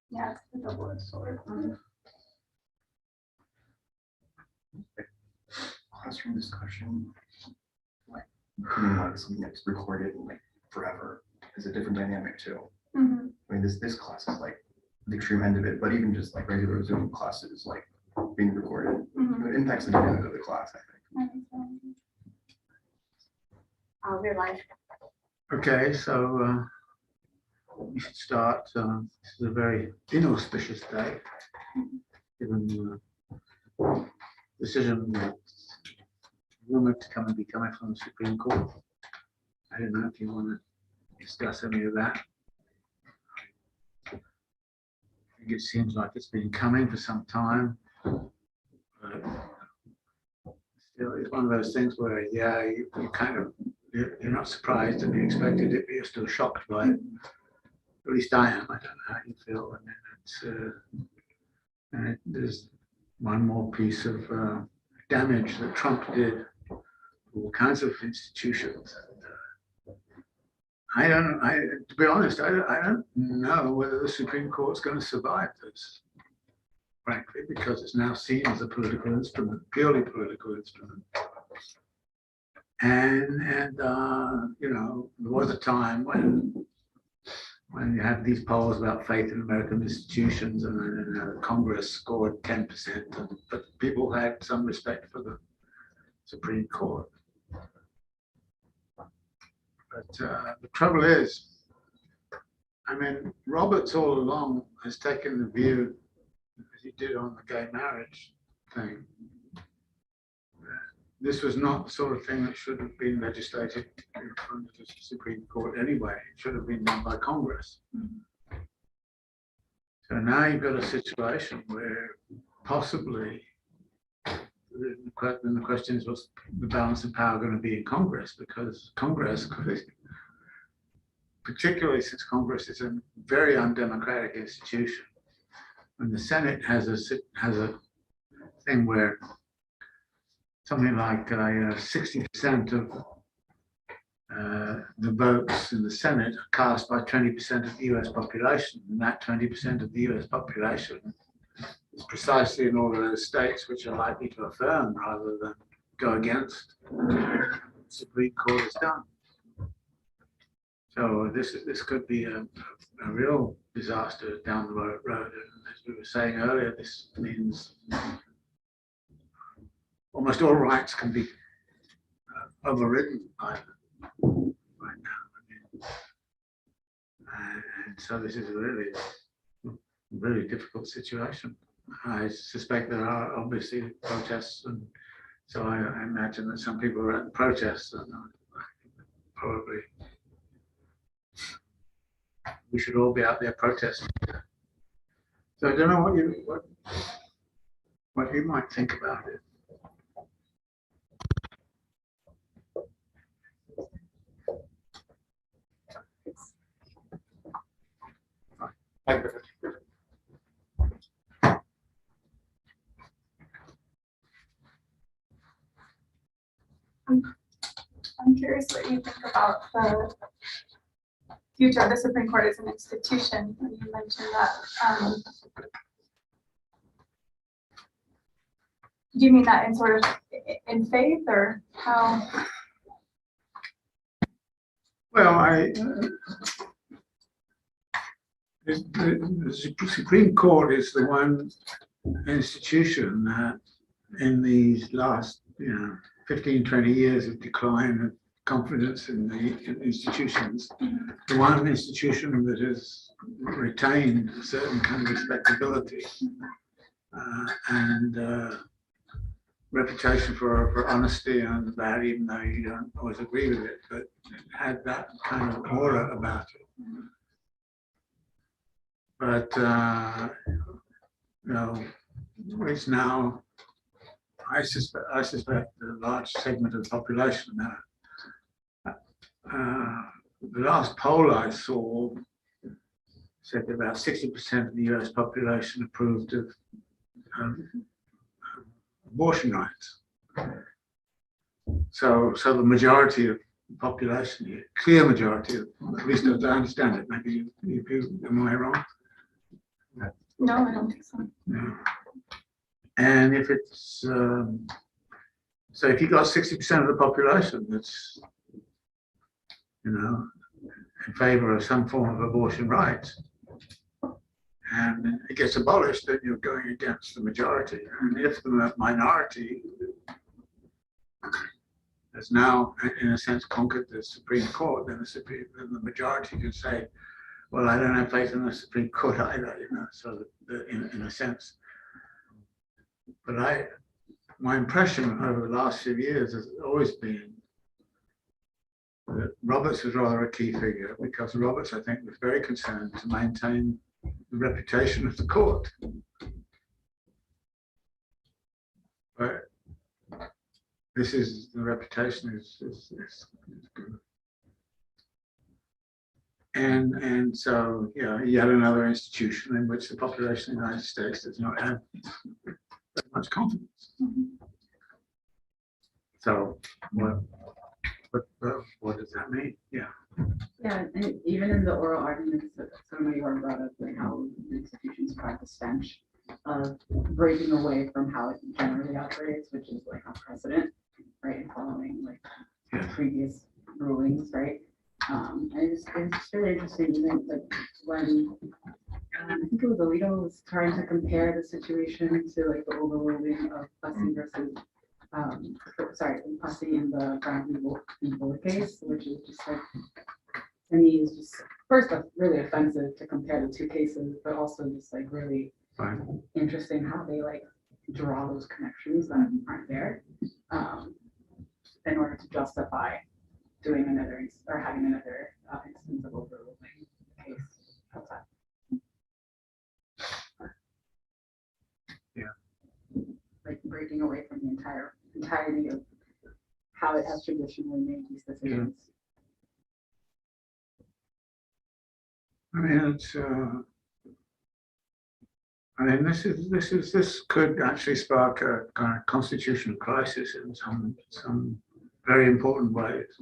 Yeah, it's a double-edged sword. Classroom discussion, like something that's recorded like forever is a different dynamic too. Mm-hmm. I mean, this class is like the extreme end of it, but even just like regular Zoom classes, like being recorded, it impacts the dynamic of the class, I think. I'll be live. Okay, so we should start. This is a very inauspicious day, given the decision rumored to come and be coming from the Supreme Court. I don't know if you want to discuss any of that. I think it seems like it's been coming for some time. But still, it's one of those things where, yeah, you kind of, you're not surprised and you expected it, but you're still shocked by it. At least I am. I don't know how you feel. I mean, there's one more piece of damage that Trump did to all kinds of institutions. To be honest, I don't know whether the Supreme Court's going to survive this, frankly, because it's now seen as a political instrument, purely political instrument. And you know, there was a time when you have these polls about faith in American institutions, and Congress scored 10%, but people had some respect for the Supreme Court. But the trouble is, I mean, Roberts all along has taken the view, as he did on the gay marriage thing, this was not the sort of thing that should have been legislated in front of the Supreme Court anyway. It should have been done by Congress. So now you've got a situation where possibly the question is, what's the balance of power going to be in Congress? Because Congress, particularly since Congress is a very undemocratic institution, and the Senate has a thing where something like 60% of the votes in the Senate are cast by 20% of the US population, and that 20% of the US population is precisely in all of those states which are likely to affirm rather than go against what the Supreme Court has done. So this could be a real disaster down the road. And as we were saying earlier, this means almost all rights can be overridden by them right now. And so this is a really difficult situation. I suspect there are obviously protests, and so I imagine that some people are at the protests, and probably we should all be out there protesting. So I don't know what you might think about it. I'm curious what you think about the future of the Supreme Court as an institution. When you mentioned that, do you mean that in sort of in faith, or how? Well, the Supreme Court is the one institution that in these last 15, 20 years of decline of confidence in the institutions, the one institution that has retained a certain kind of respectability and reputation for honesty and that, even though you don't always agree with it, but it had that kind of aura about it. But it's now, I suspect a large segment of the population now. The last poll I saw said that about 60% of the US population approved of abortion rights. So the majority of the population, clear majority, at least as I understand it, maybe you am I wrong? No, I don't think so. No. And if it's, so if you got 60% of the population that's, you know, in favor of some form of abortion rights, and it gets abolished, then you're going against the majority. And if the minority has now, in a sense, conquered the Supreme Court, then the majority can say, well, I don't have faith in the Supreme Court either, you know, so that in a sense. But my impression over the last few years has always been that Roberts was rather a key figure, because Roberts, I think, was very concerned to maintain the reputation of the court. But this is, the reputation is good. And so, you know, yet another institution in which the population of the United States does not have very much confidence. So what does that mean? Yeah. Yeah, and even in the oral arguments that somebody already brought up, like how institutions practice stench of breaking away from how it generally operates, which is like on precedent, right, and following like previous rulings, right? And it's really interesting to think like when I think it was Alito was trying to compare the situation to like the overruling of Plessy versus Plessy in the Brown v. Board case, which is just like, to me, is just first off really offensive to compare the two cases, but also just like really interesting how they like draw those connections that aren't there in order to justify doing another or having another instance of overruling the case outside. Yeah. Like breaking away from the entirety of how it has traditionally made these decisions. I mean, it's. I mean, this could actually spark a kind of constitutional crisis in some very important ways.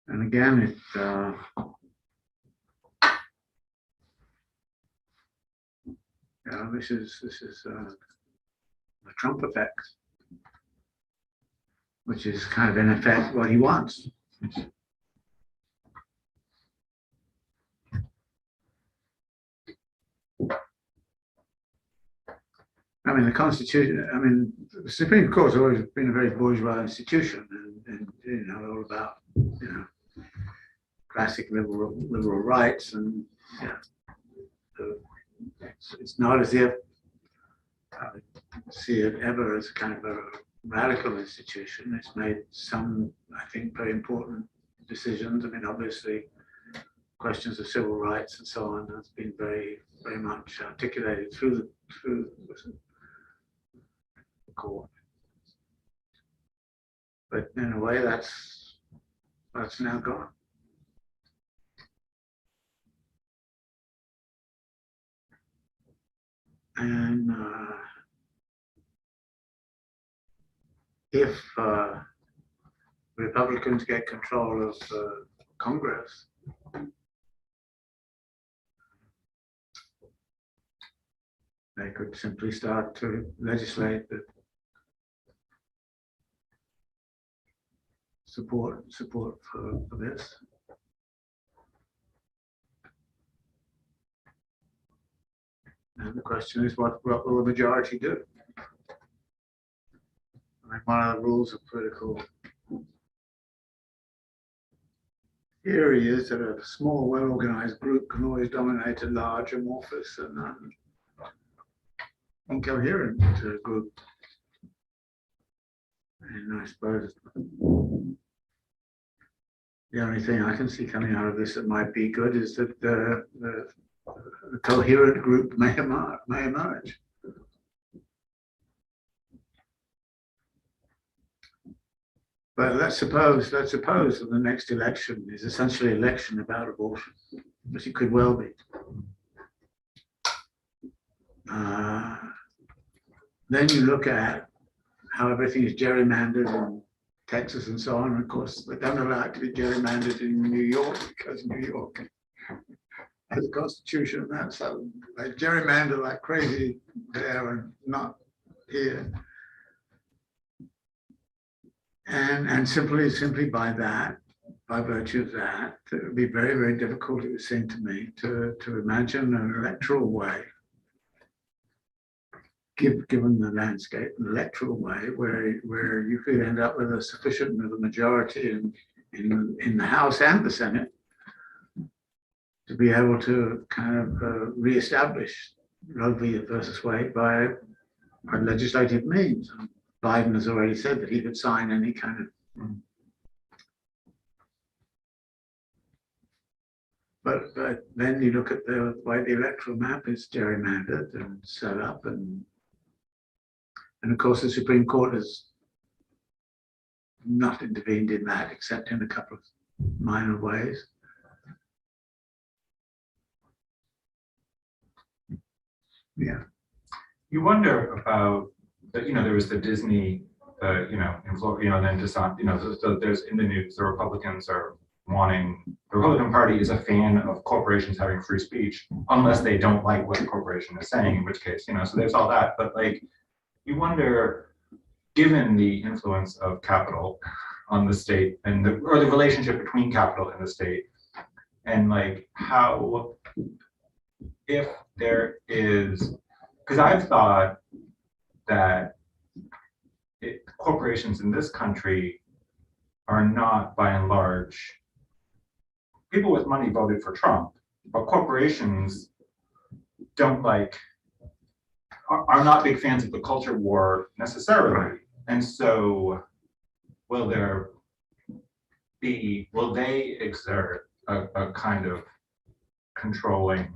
And again, this is the Trump effect, which is kind of in effect what he wants. I mean, the Constitution, I mean, the Supreme Court's always been a very bourgeois institution, and you know, all about, you know, classic liberal rights, and yeah, it's not as if I see it ever as kind of a radical institution. It's made some, I think, very important decisions. I mean, obviously, questions of civil rights and so on has been very, very much articulated through the court. But in a way, that's now gone. And if Republicans get control of Congress, they could simply start to legislate that support for this. And the question is, what will the majority do? I mean, one of the rules of political theory is that a small, well-organized group can always dominate a large, amorphous, and incoherent group. And I suppose the only thing I can see coming out of this that might be good is that the coherent group may emerge. But let's suppose that the next election is essentially an election about abortion, which it could well be. Then you look at how everything is gerrymandered and Texas and so on. And of course, they don't allow it to be gerrymandered in New York because New York has a constitution. That's so they gerrymander like crazy there and not here. And simply by that, by virtue of that, it would be very, very difficult, it would seem to me, to imagine an electoral way, given the landscape, an electoral way where you could end up with a sufficient of a majority in the House and the Senate to be able to kind of reestablish Roe v. versus Wade by legislative means. And Biden has already said that he could sign any kind of. But then you look at the way the electoral map is gerrymandered and set up, and of course the Supreme Court has not intervened in that except in a couple of minor ways. Yeah. You wonder about that. There was the Disney, in Florida, then DeSantis, so there's in the news, the Republicans are wanting, the Republican Party is a fan of corporations having free speech, unless they don't like what the corporation is saying, in which case, so there's all that. But like, you wonder, given the influence of capital on the state and or the relationship between capital and the state, and like how, if there is, because I've thought that corporations in this country are not, by and large, people with money voted for Trump, but corporations don't are not big fans of the culture war necessarily. And so will they exert a kind of controlling,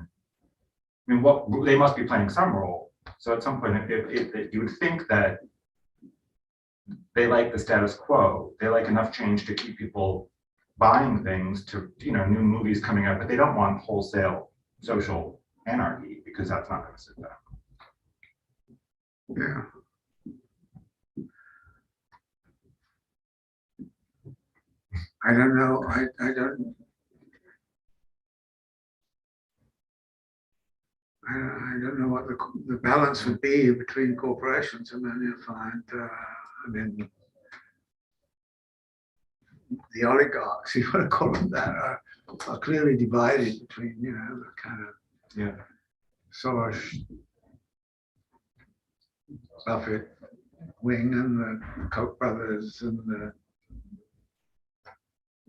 they must be playing some role. So at some point, if you would think that they like the status quo, they like enough change to keep people buying things, to new movies coming out, but they don't want wholesale social anarchy because that's not going to sit down. Yeah. I don't know. I don't know what the balance would be between corporations. I mean, you find, the oligarchs, if you want to call them that, are clearly divided between, the kind of Soros, Buffett wing and the Koch brothers and the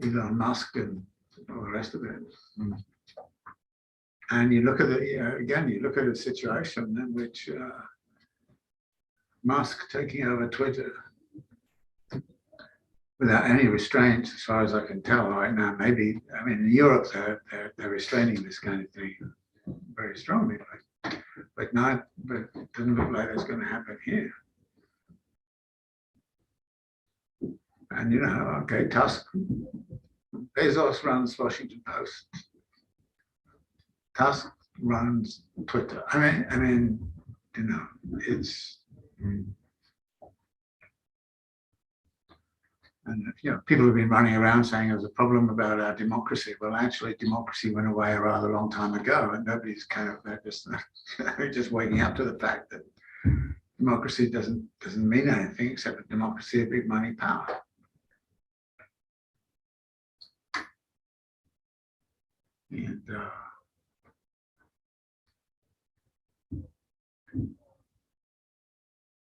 Elon Musk and all the rest of it. And you look at you look at a situation in which Musk taking over Twitter without any restraints, as far as I can tell right now. Maybe, in Europe they're restraining this kind of thing very strongly, but it doesn't look like it's going to happen here. And okay, Bezos runs Washington Post. Tusk runs Twitter. It's. And people have been running around saying there's a problem about our democracy. Well, actually, democracy went away a rather long time ago, and nobody's they're just waking up to the fact that democracy doesn't mean anything except that democracy is big money power.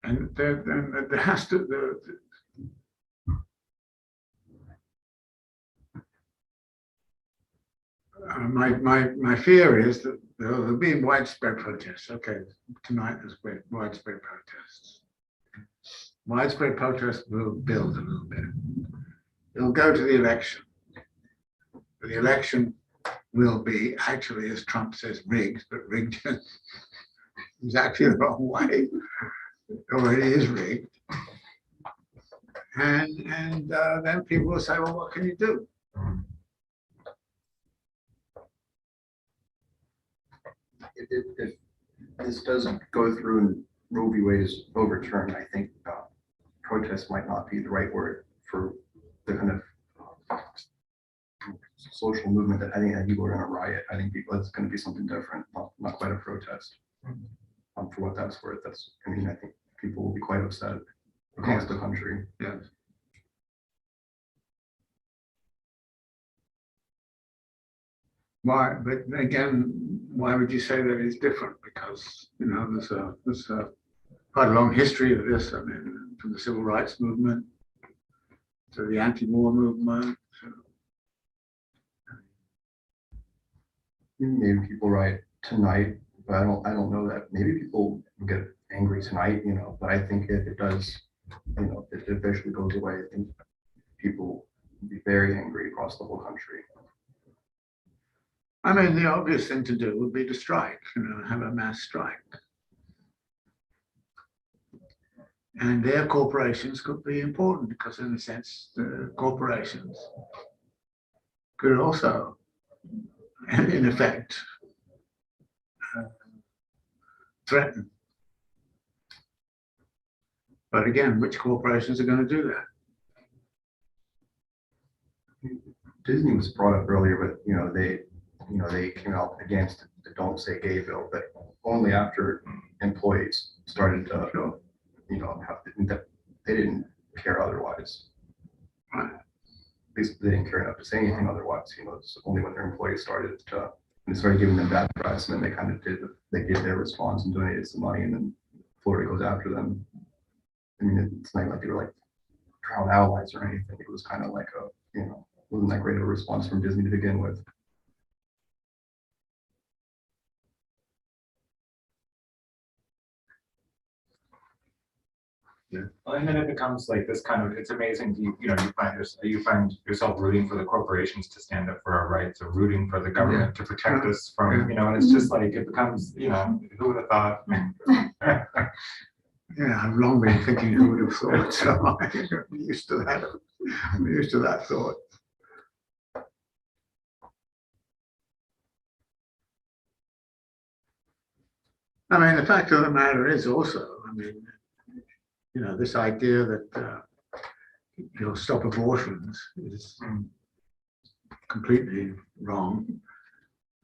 And there has to. My fear is that there'll be widespread protests. Okay, tonight there's widespread protests. Widespread protests will build a little bit. It'll go to the election. But the election will be actually, as Trump says, rigged, but rigged is actually the wrong way. It already is rigged. And then people will say, well, what can you do? If this doesn't go through and Roe v. Wade is overturned, I think protest might not be the right word for the kind of social movement that I think that people are going to riot. I think it's going to be something different, not quite a protest. For what that's worth, I mean, I think people will be quite upset across the country. Yes. Why? But again, why would you say that it's different? Because there's a quite a long history of this. I mean, from the civil rights movement to the anti-war movement. Maybe people riot tonight, but I don't know that. Maybe people will get angry tonight, but I think if it does, if it eventually goes away, I think people will be very angry across the whole country. I mean, the obvious thing to do would be to strike, have a mass strike. And their corporations could be important because in a sense, the corporations could also, in effect, threaten. But again, which corporations are going to do that? Disney was brought up earlier, but they came out against the "Don't Say Gay" bill, but only after employees started to, they didn't care otherwise. Right. At least they didn't care enough to say anything otherwise. It's only when their employees started giving them bad press, and then they kind of did their response and donated some money, and then Florida goes after them. I mean, it's not like they were like drowned allies or anything. It was kind of like wasn't that great of a response from Disney to begin with. Well, and then it becomes like this kind of, it's amazing, you find yourself rooting for the corporations to stand up for our rights, or rooting for the government to protect us from, and it's just like, it becomes, who would have thought? Yeah, I've long been thinking who would have thought, so I'm used to that. I'm used to that thought. I mean, the fact of the matter is also, this idea that you'll stop abortions is completely wrong.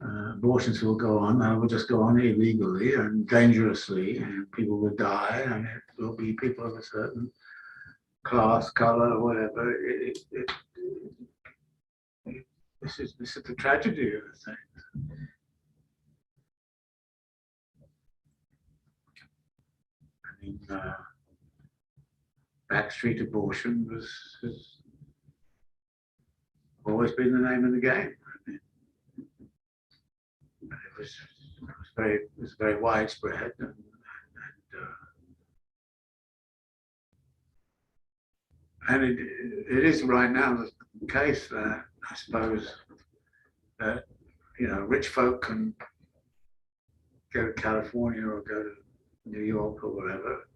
Abortions will go on, and will just go on illegally and dangerously, and people will die, and it will be people of a certain class, color, whatever. This is the tragedy of the thing. I mean, backstreet abortion has always been the name of the game. It was very widespread, and it is right now the case that I suppose that rich folk can go to California or go to New York or wherever.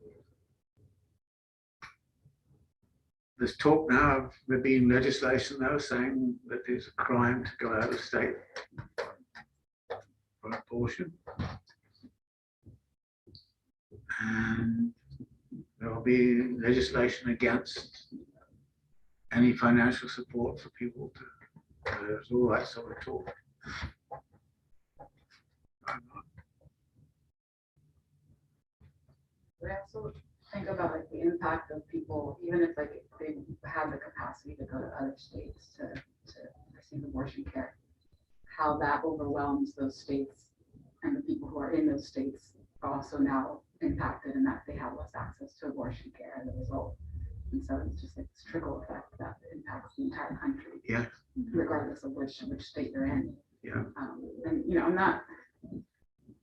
There's talk now of there being legislation though saying that it's a crime to go out of state for abortion. And there will be legislation against any financial support for people to, there's all that sort of talk. We also think about the impact of people, even if they have the capacity to go to other states to receive abortion care, how that overwhelms those states, and the people who are in those states are also now impacted in that they have less access to abortion care as a result. And so it's just like this trickle effect that impacts the entire country, regardless of which state you're in. Yeah. And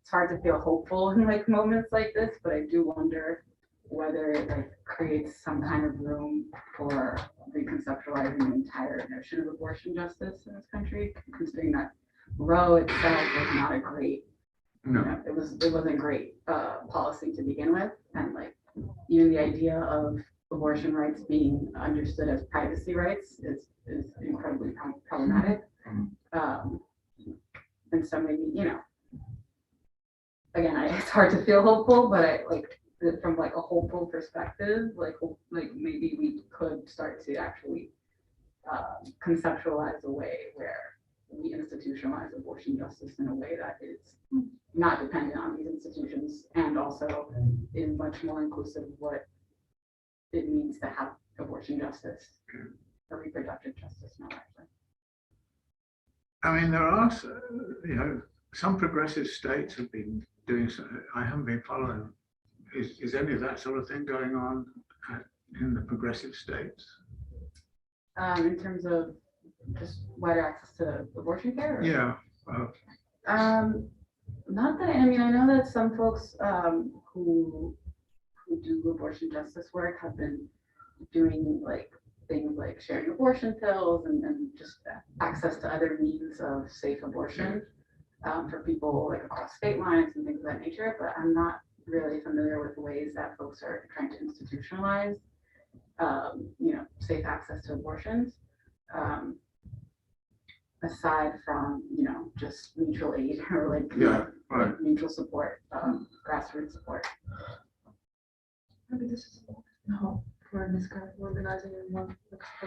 it's hard to feel hopeful in moments like this, but I do wonder whether it creates some kind of room for reconceptualizing the entire notion of abortion justice in this country, considering that Roe itself was not a great, it wasn't great policy to begin with, and even the idea of abortion rights being understood as privacy rights is incredibly problematic. And so maybe, again, it's hard to feel hopeful, but from like a hopeful perspective, like maybe we could start to actually conceptualize a way where we institutionalize abortion justice in a way that is not dependent on these institutions and also is much more inclusive of what it means to have abortion justice or reproductive justice, no, actually. I mean, there are, some progressive states have been doing so. I haven't been following. Is any of that sort of thing going on in the progressive states? In terms of just wider access to abortion care? Or? Yeah. Not that, I mean, I know that some folks who do abortion justice work have been doing like things like sharing abortion pills and just access to other means of safe abortion for people like across state lines and things of that nature, but I'm not really familiar with ways that folks are trying to institutionalize safe access to abortions. Aside from, just mutual aid or like mutual support, grassroots support. Maybe this is no for this kind of organizing in one.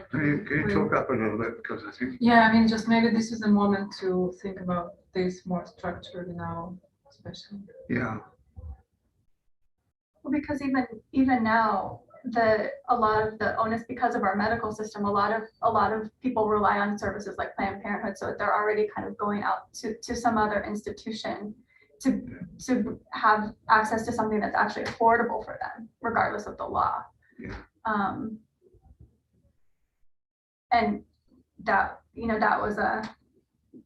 Can you talk up a little bit, because I think. Yeah, I mean, just maybe this is a moment to think about this more structurally now, especially. Yeah. Well, because even now, a lot of the onus, because of our medical system, a lot of people rely on services like Planned Parenthood, so they're already kind of going out to some other institution to have access to something that's actually affordable for them, regardless of the law. Yeah. And that that was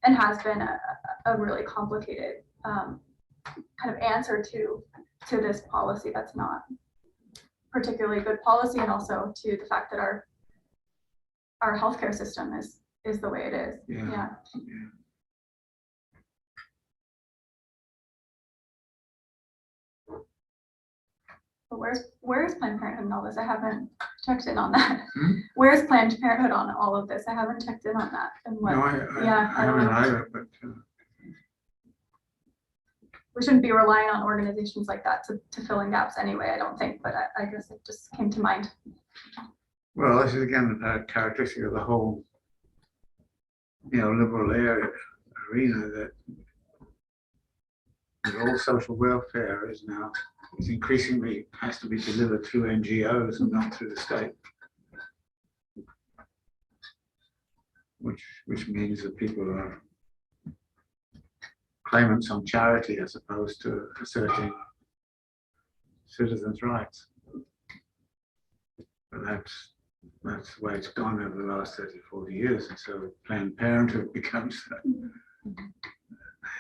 and has been a really complicated kind of answer to this policy that's not particularly good policy, and also to the fact that our healthcare system is the way it is. Yeah. But where's Planned Parenthood in all this? I haven't checked in on that. Where's Planned Parenthood on all of this? I haven't checked in on that. And what? No, I don't haven't know. either, but We shouldn't be relying on organizations like that to fill in gaps anyway, I don't think, but I guess it just came to mind. well, this is again a characteristic of the whole, liberal arena that all social welfare is increasingly has to be delivered through NGOs and not through the state, which means that people are claimants on charity as opposed to asserting citizens' rights. But that's the way it's gone over the last 30, 40 years, and so Planned Parenthood becomes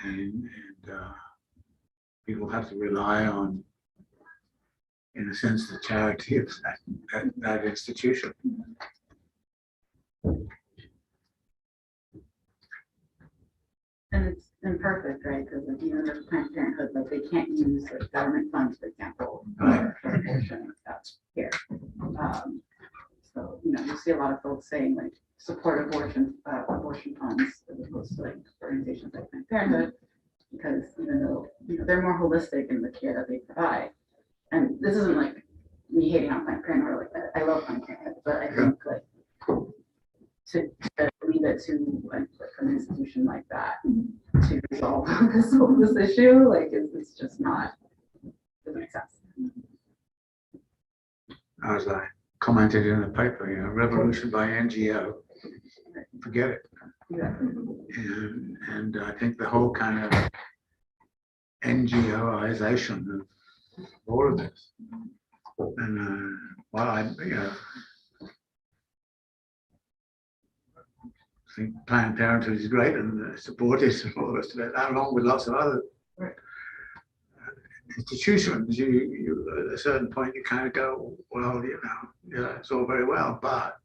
and people have to rely on, in a sense, the charity of that institution. And it's imperfect, right? Because like, even with Planned Parenthood, like they can't use like government funds, for example, for abortion. That's here. So you see a lot of folks saying like support abortion funds as opposed to like organizations like Planned Parenthood, because even though they're more holistic in the care that they provide. And this isn't like me hating on Planned Parenthood or like that. I love Planned Parenthood, but I think like to leave it to like an institution like that to resolve this issue, like it's just not, doesn't make sense. As I commented in the paper, revolution by NGO, forget it. Exactly. And I think the whole kind of NGOization of all of this, and I think Planned Parenthood is great and supported and all the rest of it, along with lots of other institutions. You at a certain point you kind of go, well, it's all very well, but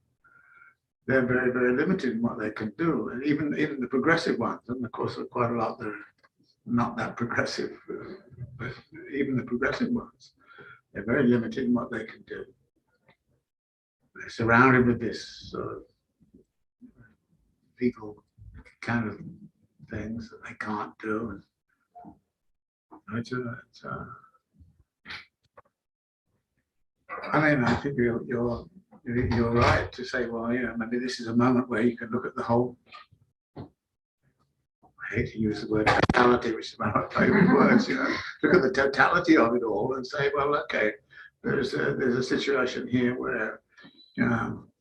they're very, very limited in what they can do. And even the progressive ones, and of course there are quite a lot that are not that progressive, but even the progressive ones, they're very limited in what they can do. They're surrounded with this sort of legal kind of things that they can't do. And I mean, I think you're right to say, well, you know, maybe this is a moment where you can look at the whole. I hate to use the word totality, which is one of my favorite words. You know, look at the totality of it all and say, well, okay, there's a situation here where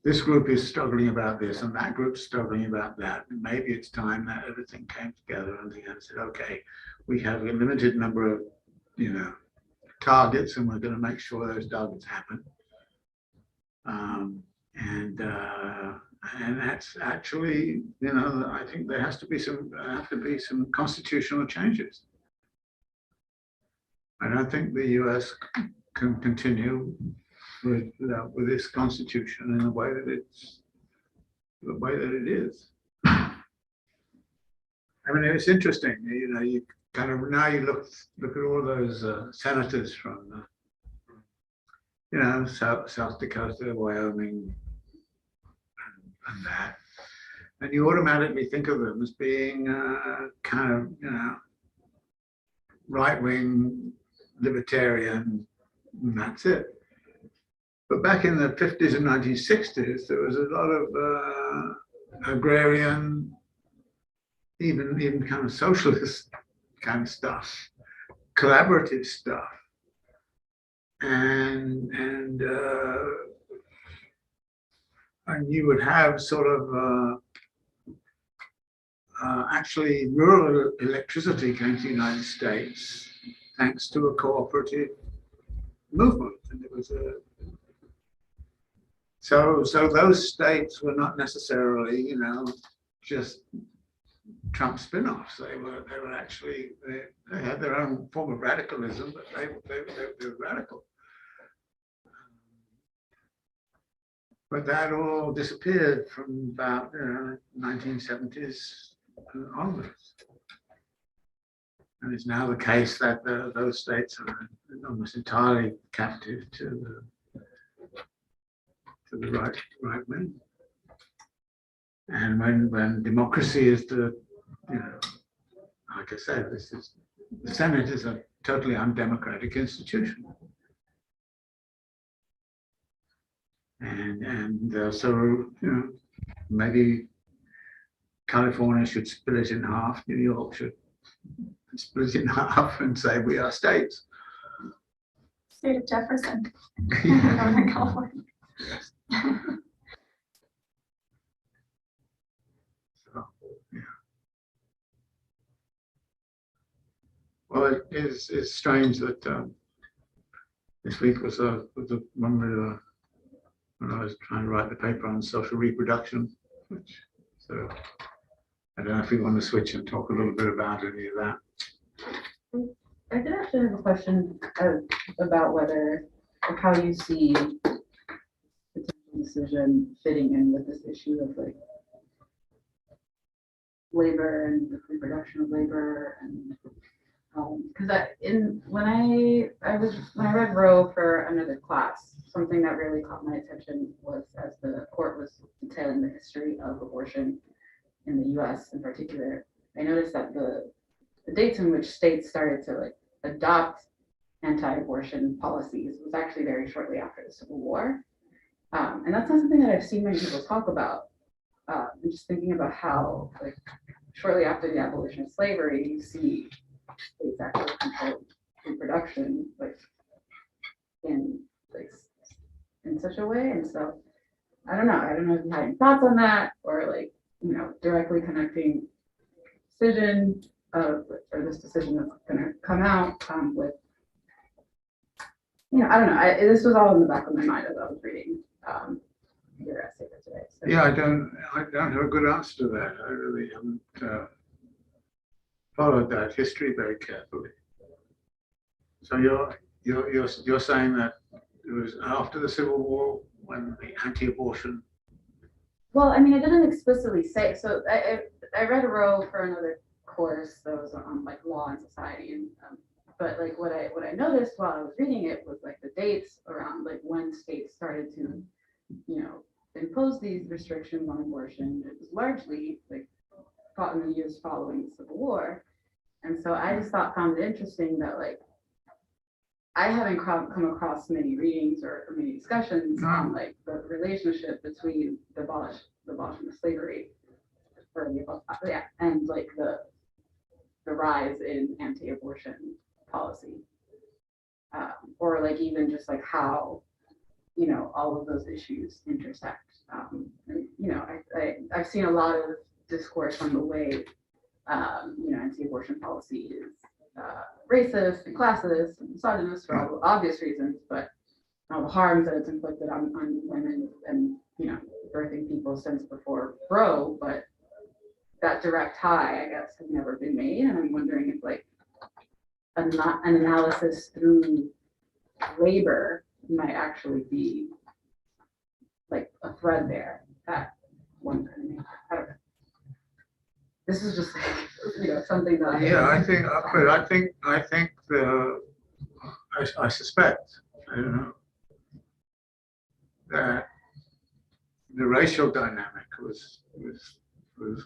this group is struggling about this and that group's struggling about that. And maybe it's time that everything came together and said, okay, we have a limited number of, targets, and we're going to make sure those targets happen. And that's actually, I think there have to be some constitutional changes. I don't think the US can continue with this constitution in the way that it is. I mean, it's interesting. You kind of now you look at all those senators from South Dakota, Wyoming, and that, and you automatically think of them as being kind of right-wing libertarian, and that's it. But back in the 50s and 1960s, there was a lot of agrarian, even kind of socialist kind of stuff, collaborative stuff, and you would have sort of actually rural electricity came to the United States thanks to a cooperative movement, and it was so those states were not necessarily just Trump spin-offs. They were actually they had their own form of radicalism, but they were radical. But that all disappeared from about 1970s onwards. And it's now the case that those states are almost entirely captive to the right wing. And when democracy is like I said, the Senate is a totally undemocratic institution. And so maybe California should split it in half. New York should split it in half and say we are states. State of Jefferson. Northern California. Yes. So, yeah. Well, it's strange that this week was the one when I was trying to write the paper on social reproduction, so I don't know if you want to switch and talk a little bit about any of that. I did actually have a question about whether or how you see potential decision fitting in with this issue of like labor and the reproduction of labor, and because when I read Roe for another class, something that really caught my attention was as the court was detailing the history of abortion in the U.S. in particular, I noticed that the dates in which states started to like adopt anti-abortion policies was actually very shortly after the Civil War, and that's not something that I've seen many people talk about. I'm just thinking about how like shortly after the abolition of slavery, you see states actually control reproduction in such a way, and so I don't know if you had any thoughts on that, or directly connecting decision or this decision that's going to come out with I don't know. This was all in the back of my mind as I was reading your essay for today. So. Yeah, I don't have a good answer to that. I really haven't followed that history very carefully. So you're saying that it was after the Civil War when the anti-abortion. Well, I mean, I didn't explicitly say. So I read Roe for another course that was on like law and society, and but like what I noticed while I was reading it was like the dates around like when states started to impose these restrictions on abortion. It was largely like fought in the years following the Civil War, and so I just found it interesting that like I haven't come across many readings or many discussions on like the relationship between the abolishment of slavery and like the rise in anti-abortion policy, or like even just like how, you know, all of those issues intersect. You know, I've seen a lot of discourse on the way, you know, anti-abortion policy is racist and classist and misogynist for all the obvious reasons, but all the harms that it's inflicted on women and, you know, birthing people since before Roe, but that direct tie, I guess, has never been made. And I'm wondering if like an analysis through labor might actually be like a thread there that one could make. I don't know. This is just, you know, something that I suspect, I don't know, that the racial dynamic was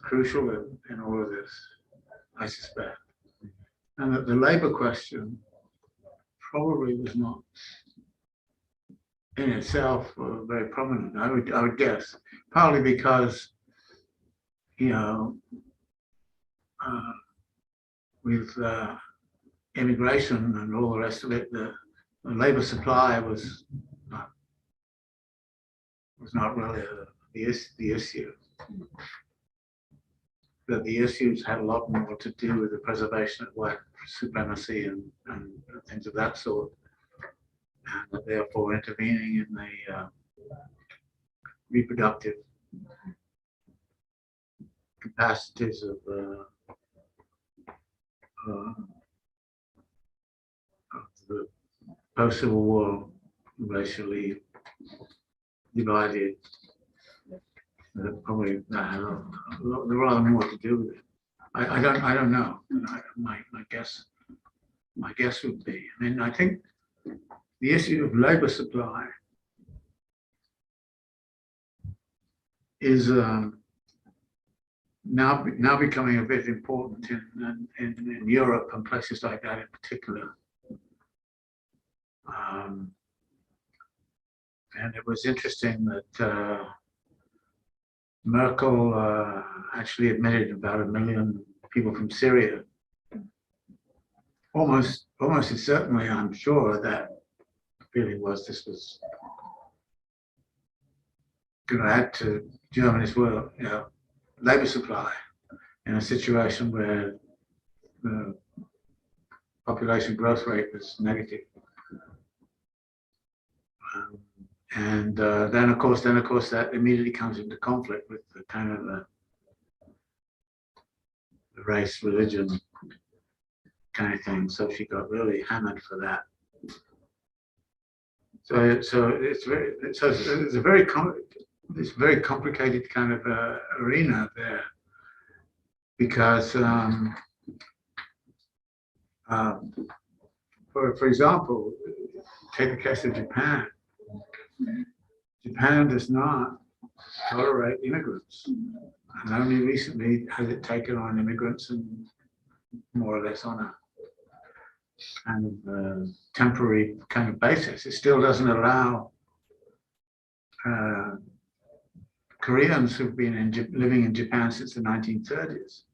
crucial in all of this, I suspect. And that the labor question probably was not in itself very prominent, I would guess, partly because, you know, with immigration and all the rest of it, the labor supply was not really the issue. That the issues had a lot more to do with the preservation of white supremacy and things of that sort, and therefore intervening in the reproductive capacities of the post-Civil War racially divided. Probably had a lot more to do with it. I don't know. My guess would be. I mean, I think the issue of labor supply is now becoming a bit important in Europe and places like that in particular. And it was interesting that Merkel actually admitted about 1 million people from Syria. Almost certainly, I'm sure that the feeling was this was going to add to Germany's labor supply in a situation where the population growth rate was negative. And then of course that immediately comes into conflict with the kind of the race, religion kind of thing. So she got really hammered for that. So it's a very complicated kind of arena there, because for example, take the case of Japan. Japan does not tolerate immigrants, and only recently has it taken on immigrants and more or less on a kind of temporary kind of basis. It still doesn't allow Koreans who've been living in Japan since the 1930s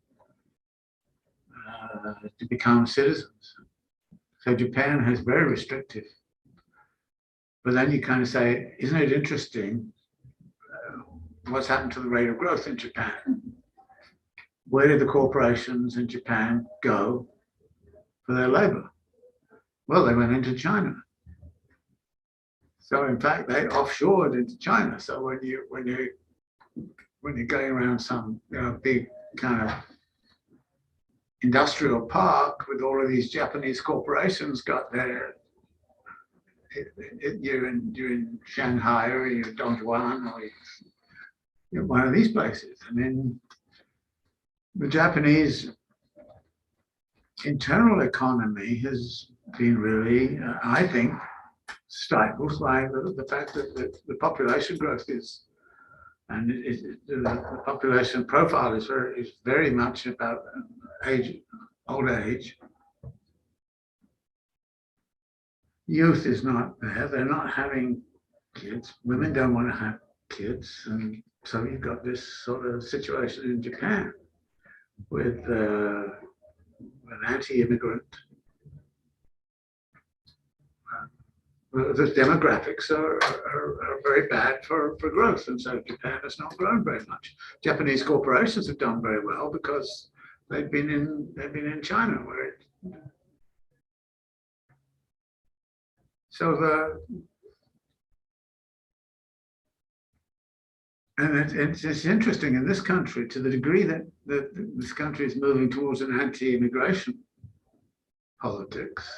to become citizens. So Japan has very restrictive. But then you kind of say, isn't it interesting what's happened to the rate of growth in Japan? Where did the corporations in Japan go for their labor? Well, they went into China. So in fact, they offshored into China. So when you're going around some big kind of industrial park with all of these Japanese corporations got there, you're in Shanghai or you're Dongguan or you're one of these places. I mean, the Japanese internal economy has been really, I think, stifled by the fact that the population growth is, and the population profile is very much about old age. youth is not there. They're not having kids. Women don't want to have kids. And so you've got this sort of situation in Japan with an anti-immigrant. The demographics are very bad for growth, and so Japan has not grown very much. Japanese corporations have done very well because they've been in China, where it, so it's interesting in this country, to the degree that this country is moving towards an anti-immigration politics,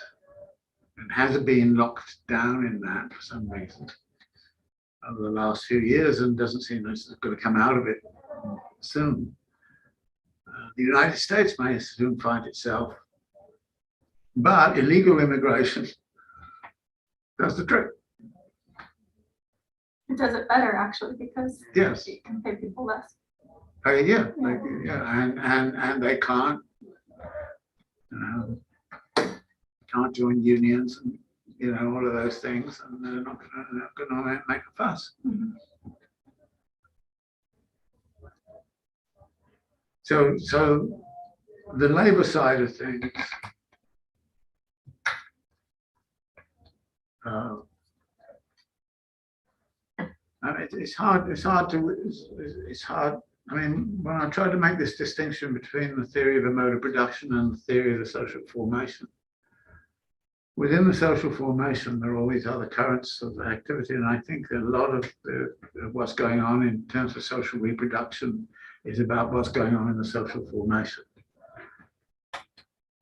and has been locked down in that for some reason over the last few years, and doesn't seem like it's going to come out of it soon. The United States may soon find itself, but illegal immigration does the trick. It does it better, actually, because Yes. you can pay people less. Yeah, and they can't, can't join unions, and all of those things, and they're not going to make a fuss. Mhm. So the labor side of things, I mean, it's hard. I mean, when I try to make this distinction between the theory of a mode of production and the theory of the social formation, within the social formation, there are all these other currents of activity, and I think a lot of what's going on in terms of social reproduction is about what's going on in the social formation.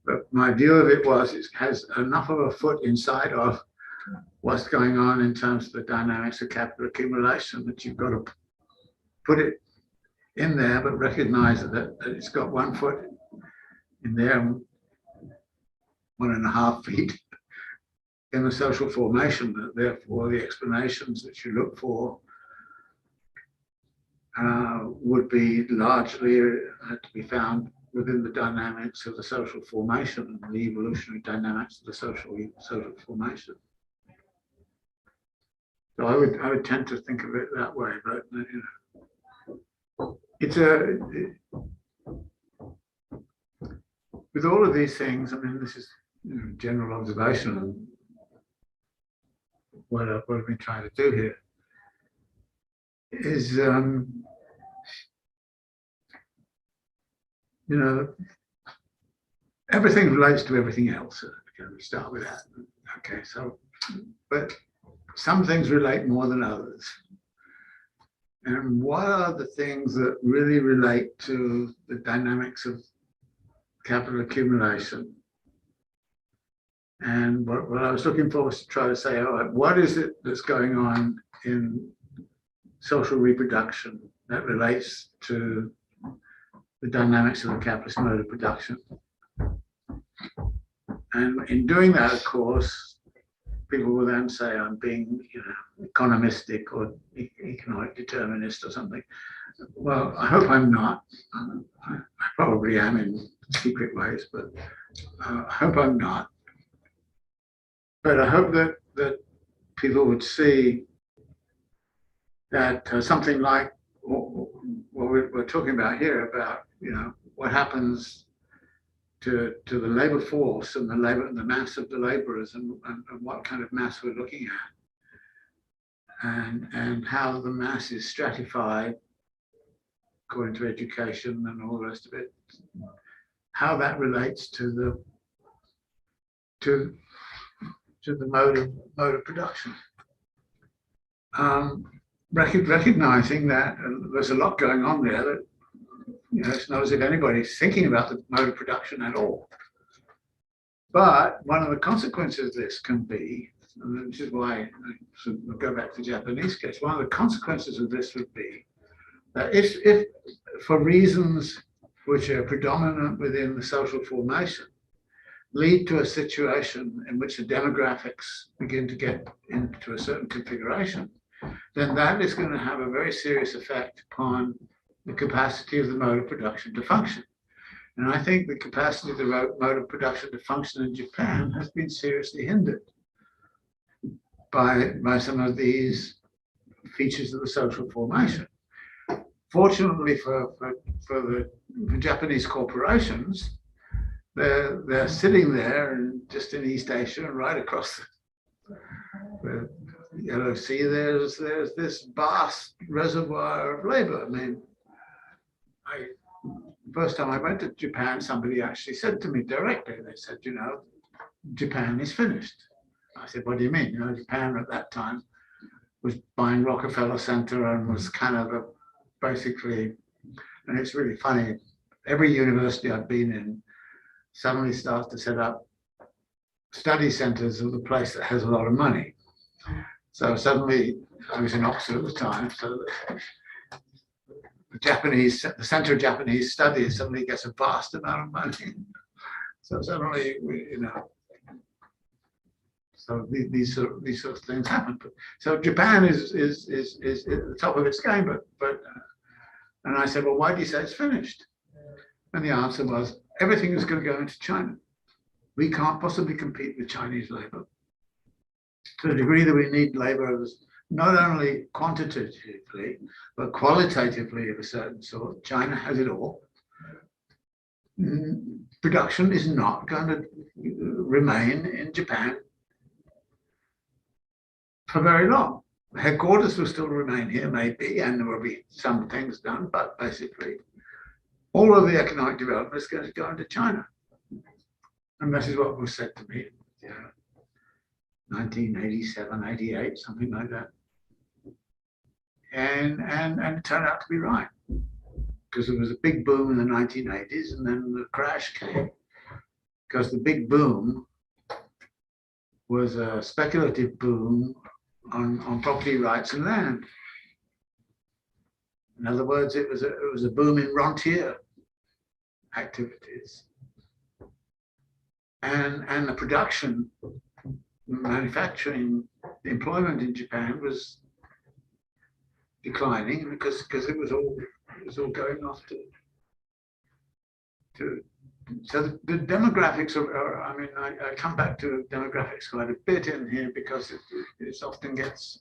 But my view of it was it has enough of a foot inside of what's going on in terms of the dynamics of capital accumulation that you've got to put it in there, but recognize that it's got 1 foot in there and 1.5 feet in the social formation. Therefore, the explanations that you look for would be largely to be found within the dynamics of the social formation and the evolutionary dynamics of the social formation. So I would tend to think of it that way, but it's with all of these things. I mean, this is general observation of what I've been trying to do here. Is everything relates to everything else. Can we start with that? Okay, so but some things relate more than others. And what are the things that really relate to the dynamics of capital accumulation? And what I was looking for was to try to say, all right, what is it that's going on in social reproduction that relates to the dynamics of the capitalist mode of production? And in doing that, of course, people will then say I'm being, economistic or economic determinist or something. Well, I hope I'm not. I probably am in secret ways, but I hope I'm not. But I hope that people would see that something like what we're talking about here, about what happens to the labor force and the mass of the laborers, and what kind of mass we're looking at, and how the mass is stratified according to education and all the rest of it, how that relates to the mode of production. Recognizing that there's a lot going on there that it's not as if anybody's thinking about the mode of production at all. But one of the consequences of this can be, and this is why I'll go back to the Japanese case, one of the consequences of this would be that if for reasons which are predominant within the social formation, lead to a situation in which the demographics begin to get into a certain configuration, then that is going to have a very serious effect upon the capacity of the mode of production to function. And I think the capacity of the mode of production to function in Japan has been seriously hindered by some of these features of the social formation. Fortunately for the Japanese corporations, they're sitting there and just in East Asia, right across the yellow sea. There's this vast reservoir of labor. I mean, first time I went to Japan, somebody actually said to me directly. They said, you know, Japan is finished. I said, what do you mean? You know, Japan at that time was buying Rockefeller Center and was kind of basically, and it's really funny, every university I've been in suddenly starts to set up study centers of the place that has a lot of money. So suddenly, I was in Oxford at the time, so the Center of Japanese Studies suddenly gets a vast amount of money. So suddenly, you know, so these sort of things happen. So Japan is at the top of its game, but and I said, well, why do you say it's finished? And the answer was, everything is going to go into China. We can't possibly compete with Chinese labor. To the degree that we need labor, not only quantitatively, but qualitatively of a certain sort. China has it all. Production is not going to remain in Japan for very long. Headquarters will still remain here, maybe, and there will be some things done, but basically, all of the economic development is going to go into China. And this is what was said to me, 1987, 88, something like that. And it turned out to be right, because there was a big boom in the 1980s, and then the crash came, because the big boom was a speculative boom on property rights and land. In other words, it was a boom in rentier activities. And the production, manufacturing, the employment in Japan was declining because it was all going off to so the demographics are I mean, I come back to demographics quite a bit in here because it often gets,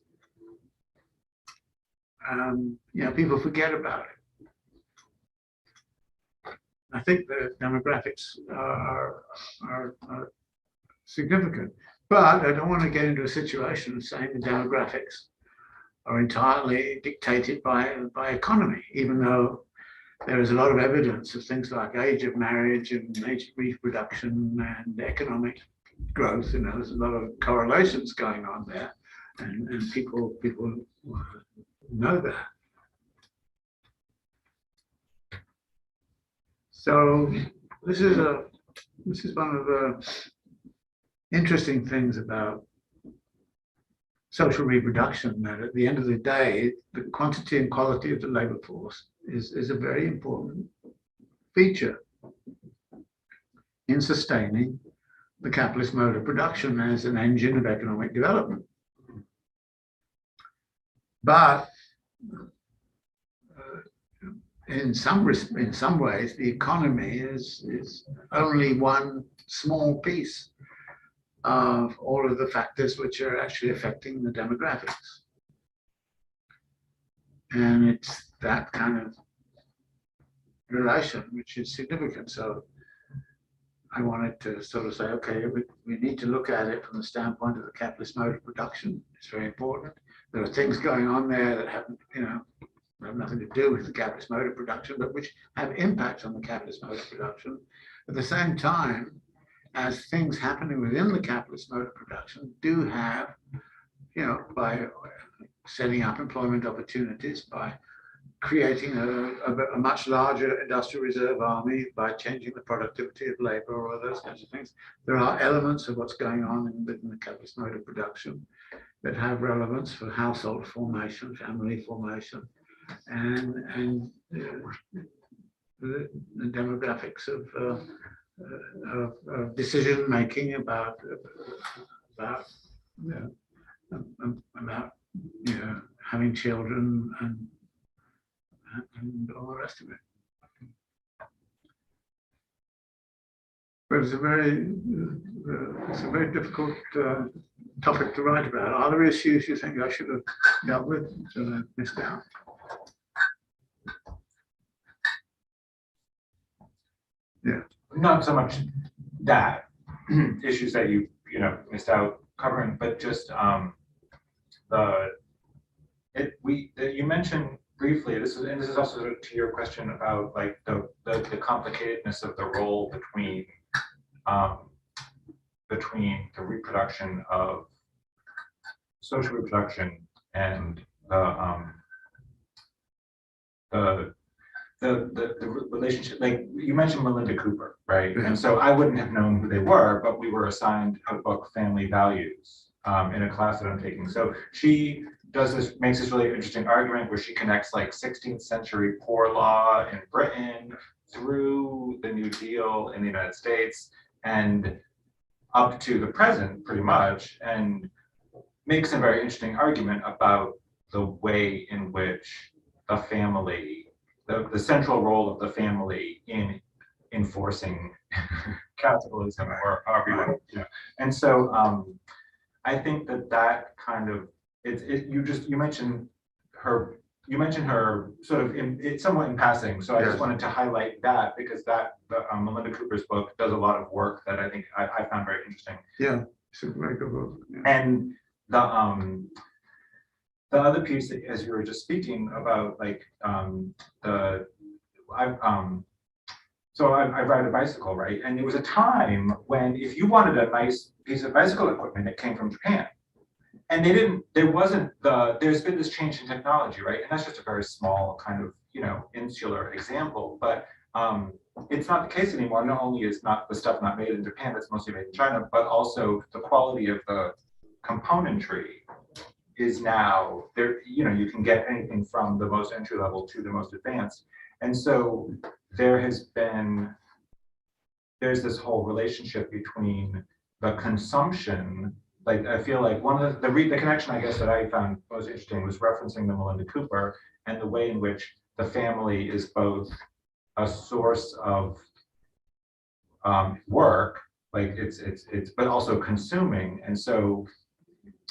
you know, people forget about it. I think the demographics are significant, but I don't want to get into a situation of saying the demographics are entirely dictated by economy, even though there is a lot of evidence of things like age of marriage and age of reproduction and economic growth. You know, there's a lot of correlations going on there, and people know that. So this is one of the interesting things about social reproduction, that at the end of the day, the quantity and quality of the labor force is a very important feature in sustaining the capitalist mode of production as an engine of economic development. But in some ways, the economy is only one small piece of all of the factors which are actually affecting the demographics. And it's that kind of relation which is significant. So I wanted to sort of say, okay, we need to look at it from the standpoint of the capitalist mode of production. It's very important. There are things going on there that have, you know, have nothing to do with the capitalist mode of production, but which have impacts on the capitalist mode of production. At the same time, as things happening within the capitalist mode of production do have, you know, by setting up employment opportunities, by creating a much larger industrial reserve army, by changing the productivity of labor or those kinds of things, there are elements of what's going on within the capitalist mode of production that have relevance for household formation, family formation, and the demographics of decision making about you know, having children and all the rest of it. But it's a very difficult topic to write about. Are there issues you think I should have dealt with that I missed out? Not so much that issues that you missed out covering, but just you mentioned briefly, this is also to your question about like the complicatedness of the role between the reproduction of social reproduction and the relationship. Like you mentioned Melinda Cooper, right? And so I wouldn't have known who they were, but we were assigned a book, Family Values, in a class that I'm taking. So she makes this really interesting argument where she connects like 16th century poor law in Britain through the New Deal in the United States and up to the present pretty much, and makes a very interesting argument about the way in which the family, the central role of the family in enforcing capitalism or however you want to, And so I think that kind of, you mentioned her sort of it's somewhat in passing. So I just wanted to highlight that because Melinda Cooper's book does a lot of work that I think I found very interesting. Yeah, it's a very good book. Yeah. And the other piece that, as you were just speaking about, like so I ride a bicycle, right? And there was a time when if you wanted a nice piece of bicycle equipment, it came from Japan. And there's been this change in technology, right? And that's just a very small kind of, insular example, but it's not the case anymore. Not only is not the stuff not made in Japan, it's mostly made in China, but also the quality of the componentry is now there. You can get anything from the most entry level to the most advanced. And so there's this whole relationship between the consumption. Like I feel like one of the connection I guess that I found most interesting was referencing the Melinda Cooper and the way in which the family is both a source of work, like it's but also consuming. And so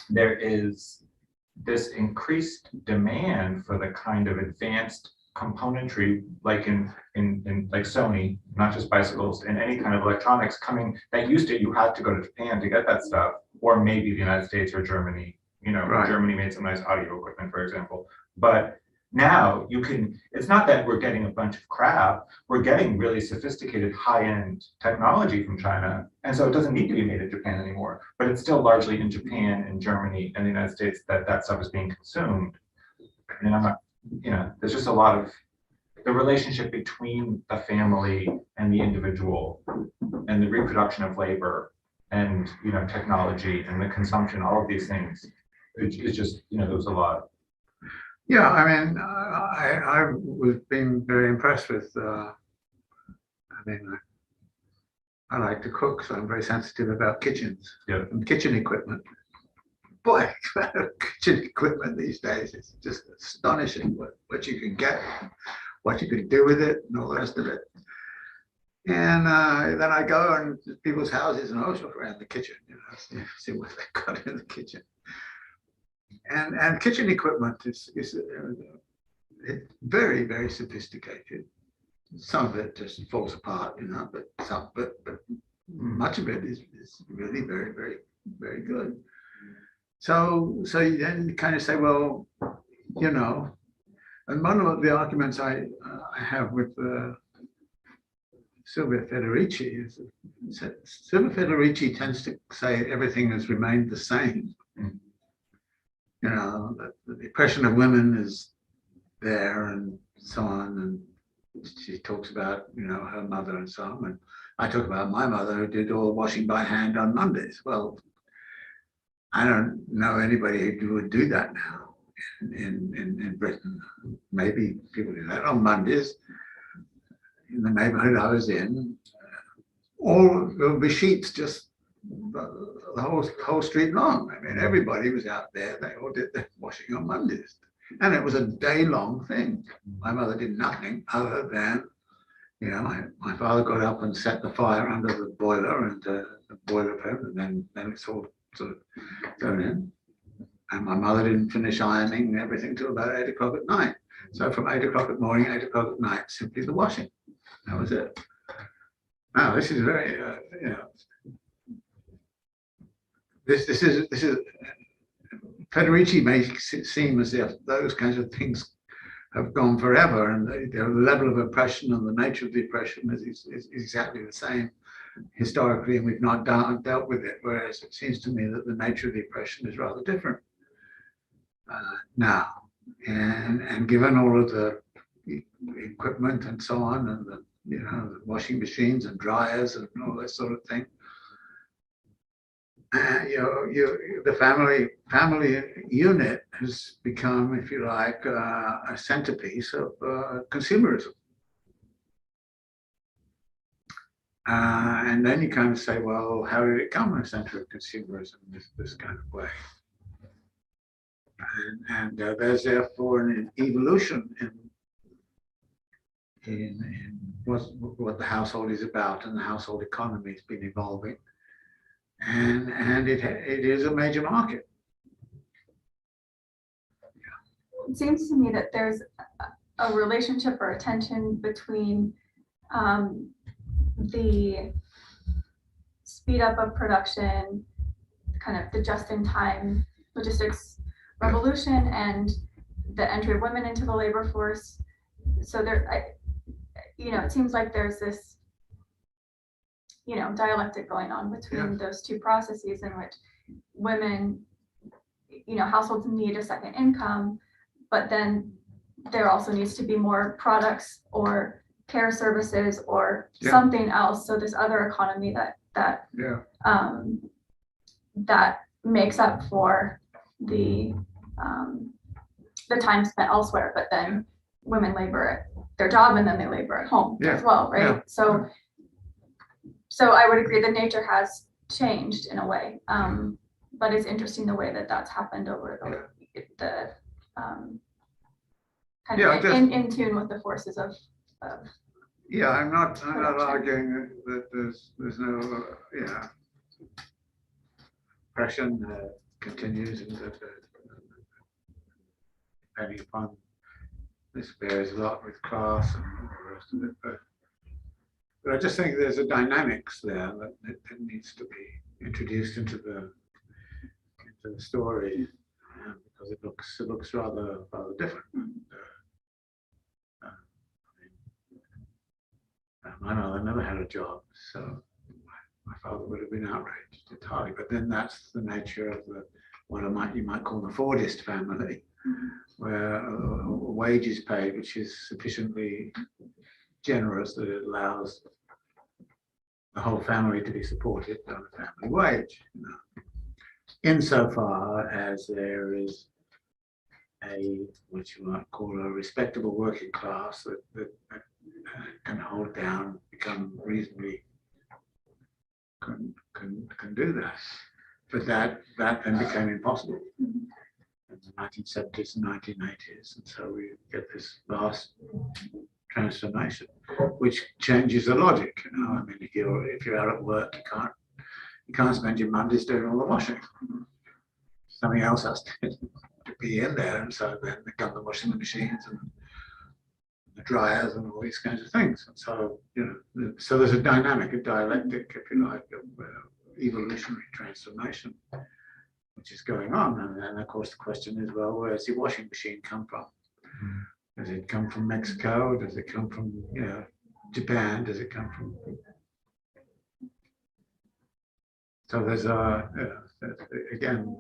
there is this increased demand for the kind of advanced componentry, like in like Sony, not just bicycles, and any kind of electronics coming that used to, you had to go to Japan to get that stuff, or maybe the United States or Germany. Right. Germany made some nice audio equipment, for example. But now it's not that we're getting a bunch of crap, we're getting really sophisticated high-end technology from China. And so it doesn't need to be made in Japan anymore, but it's still largely in Japan and Germany and the United States that stuff is being consumed. And I'm not, there's just a lot of the relationship between the family and the individual and the reproduction of labor and, technology and the consumption, all of these things. It's just, there was a lot. Yeah, I mean, I was being very impressed with, I like to cook, so I'm very sensitive about kitchens and kitchen equipment. Boy, kitchen equipment these days is just astonishing what you can get, what you can do with it, and all the rest of it. And then I go into people's houses and also around the kitchen, see what they've got in the kitchen. And kitchen equipment is very, very sophisticated. Some of it just falls apart, but much of it is really very, very, very good. So you then kind of say, well, and one of the arguments I have with Silvia Federici is Silvia Federici tends to say everything has remained the same. The oppression of women is there and so on. And she talks about, her mother and so on. And I talk about my mother who did all the washing by hand on Mondays. Well, I don't know anybody who would do that now in Britain. Maybe people do that on Mondays. In the neighborhood I was in, all the sheets just the whole street long. I mean, everybody was out there. They all did the washing on Mondays. And it was a day-long thing. My mother did nothing other than, my father got up and set the fire under the boiler and the boiler pit, and then it's all sort of thrown in. And my mother didn't finish ironing everything till about 8 o'clock at night. So from 8 o'clock at morning, 8 o'clock at night, simply the washing. That was it. Now this is very, you know, this is Federici makes it seem as if those kinds of things have gone forever, and the level of oppression and the nature of the oppression is exactly the same historically, and we've not dealt with it. Whereas it seems to me that the nature of the oppression is rather different now, and given all of the equipment and so on, and the, you know, the washing machines and dryers and all that sort of thing, you know, the family unit has become, if you like, a centerpiece of consumerism. And then you kind of say, well, how did it come a center of consumerism this kind of way? And there's therefore an evolution in what the household is about, and the household economy has been evolving, and it is a major market. It seems to me that there's a relationship or a tension between the speed up of production, kind of the just-in-time logistics revolution, and the entry of women into the labor force. So there, you know, it seems like there's this, you know, dialectic going on between those two processes, in which women, you know, households need a second income, but then there also needs to be more products or care services or something else. So this other economy that makes up for the time spent elsewhere, but then women labor at their job and then they labor at home as well, right? So I would agree that nature has changed in a way, but it's interesting the way that that's happened over the kind of in tune with the forces of yeah, I'm not arguing that there's no oppression continues, and that depending upon, this varies a lot with class and all the rest of it, but I just think there's a dynamics there that needs to be introduced into the story, because it looks rather different. My mother never had a job, so my father would have been outraged entirely. But then that's the nature of what you might call the Fordist family, where a wage is paid which is sufficiently generous that it allows the whole family to be supported on a family wage. You know. Insofar as there is what you might call a respectable working class that can hold down, become reasonably, can do that. But that then became impossible in the 1970s and 1980s, and so we get this vast transformation, which changes the logic. You know, I mean, if you're out at work, you can't spend your Mondays doing all the washing. Something else has to be in there, and so then become the washing machines and the dryers and all these kinds of things. And so, you know, so there's a dynamic, a dialectic, if you like, of evolutionary transformation, which is going on. And then, of course, the question is, well, where does the washing machine come from? Does it come from Mexico? Does it come from, you know, Japan? Does it come from? So there's again,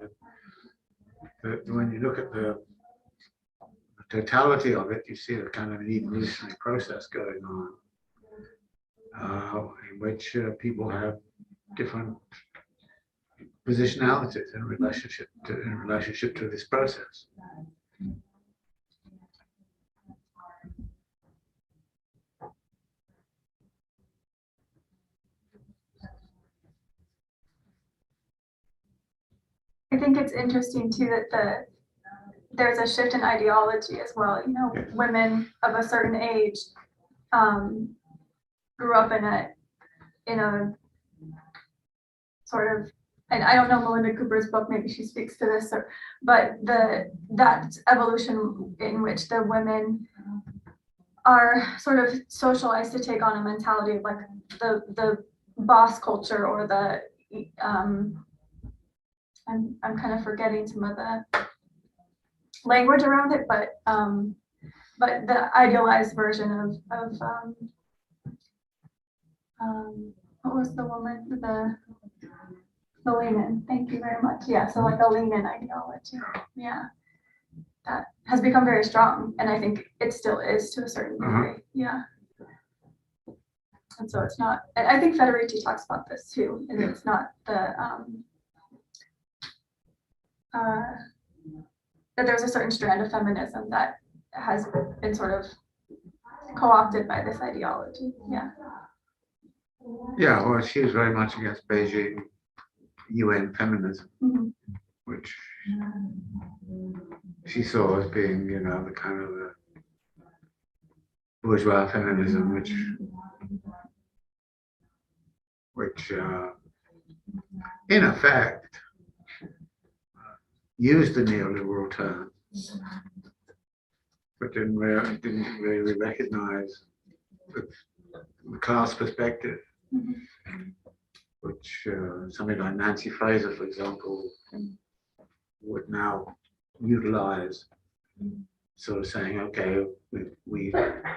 when you look at the totality of it, you see a kind of an evolutionary process going on, in which people have different positionalities in relationship to this process. I think it's interesting too that there's a shift in ideology as well. You know, women of a certain age grew up in a sort of and I don't know Melinda Cooper's book, maybe she speaks to this, but that evolution in which the women are sort of socialized to take on a mentality of like the boss culture or the I'm kind of forgetting some of the language around it, but the idealized version of what was the woman, the lean-in, thank you very much. Yeah, so like a lean-in ideology. Yeah, that has become very strong, and I think it still is to a certain degree. Yeah. And so it's not, and I think Federici talks about this too, and it's not the that there's a certain strand of feminism that has been sort of co-opted by this ideology. Yeah. Yeah, well, she was very much against Beijing UN feminism, which she saw as being, you know, the kind of the bourgeois feminism, which in effect used the neoliberal term, but didn't really recognize the class perspective, which somebody like Nancy Fraser, for example, would now utilize, sort of saying, okay, we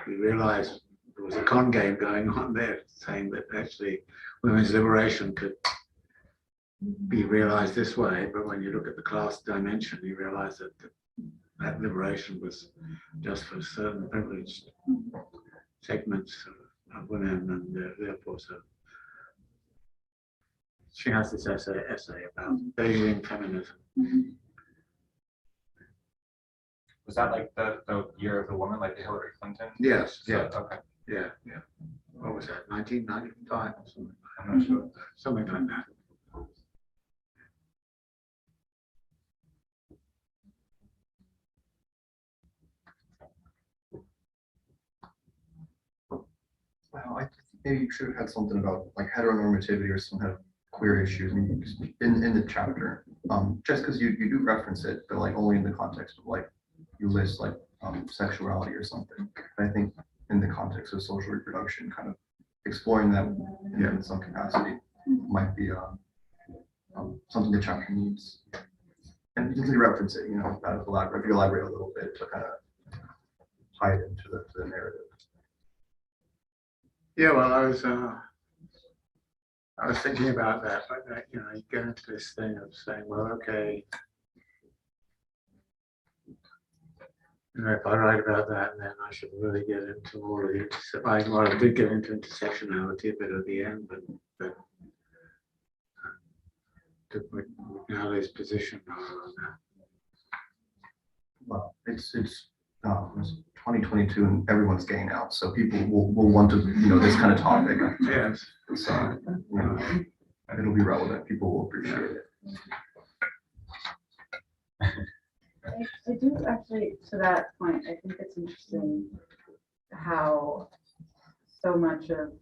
realize there was a con game going on there, saying that actually women's liberation could be realized this way, but when you look at the class dimension, you realize that that liberation was just for certain privileged segments of women, and therefore, so she has this essay about Beijing feminism. Was that like the year of the woman, like the Hillary Clinton? Yes. So, okay. Yeah. What was that? 1995 or something? I'm not sure. Something like that. Well, I think maybe you should have had something about like heteronormativity or some kind of queer issues in the chapter. Just because you do reference it, but like only in the context of like you list like sexuality or something. I think in the context of social reproduction, kind of exploring that in some capacity might be something the chapter needs. And you can reference it, you know, elaborate a little bit to kind of tie it into the narrative. Yeah, well, I was thinking about that, but you know, you get into this thing of saying, well, okay, you know, if I write about that, then I should really get into all of the, I did get into intersectionality a bit at the end, but to put Nally's position on that. Well, it's 2022 and everyone's gay now, so people will want to, you know, this kind of topic. Yes. So, you know, it'll be relevant. People will appreciate it. I do actually, to that point, I think it's interesting how so much of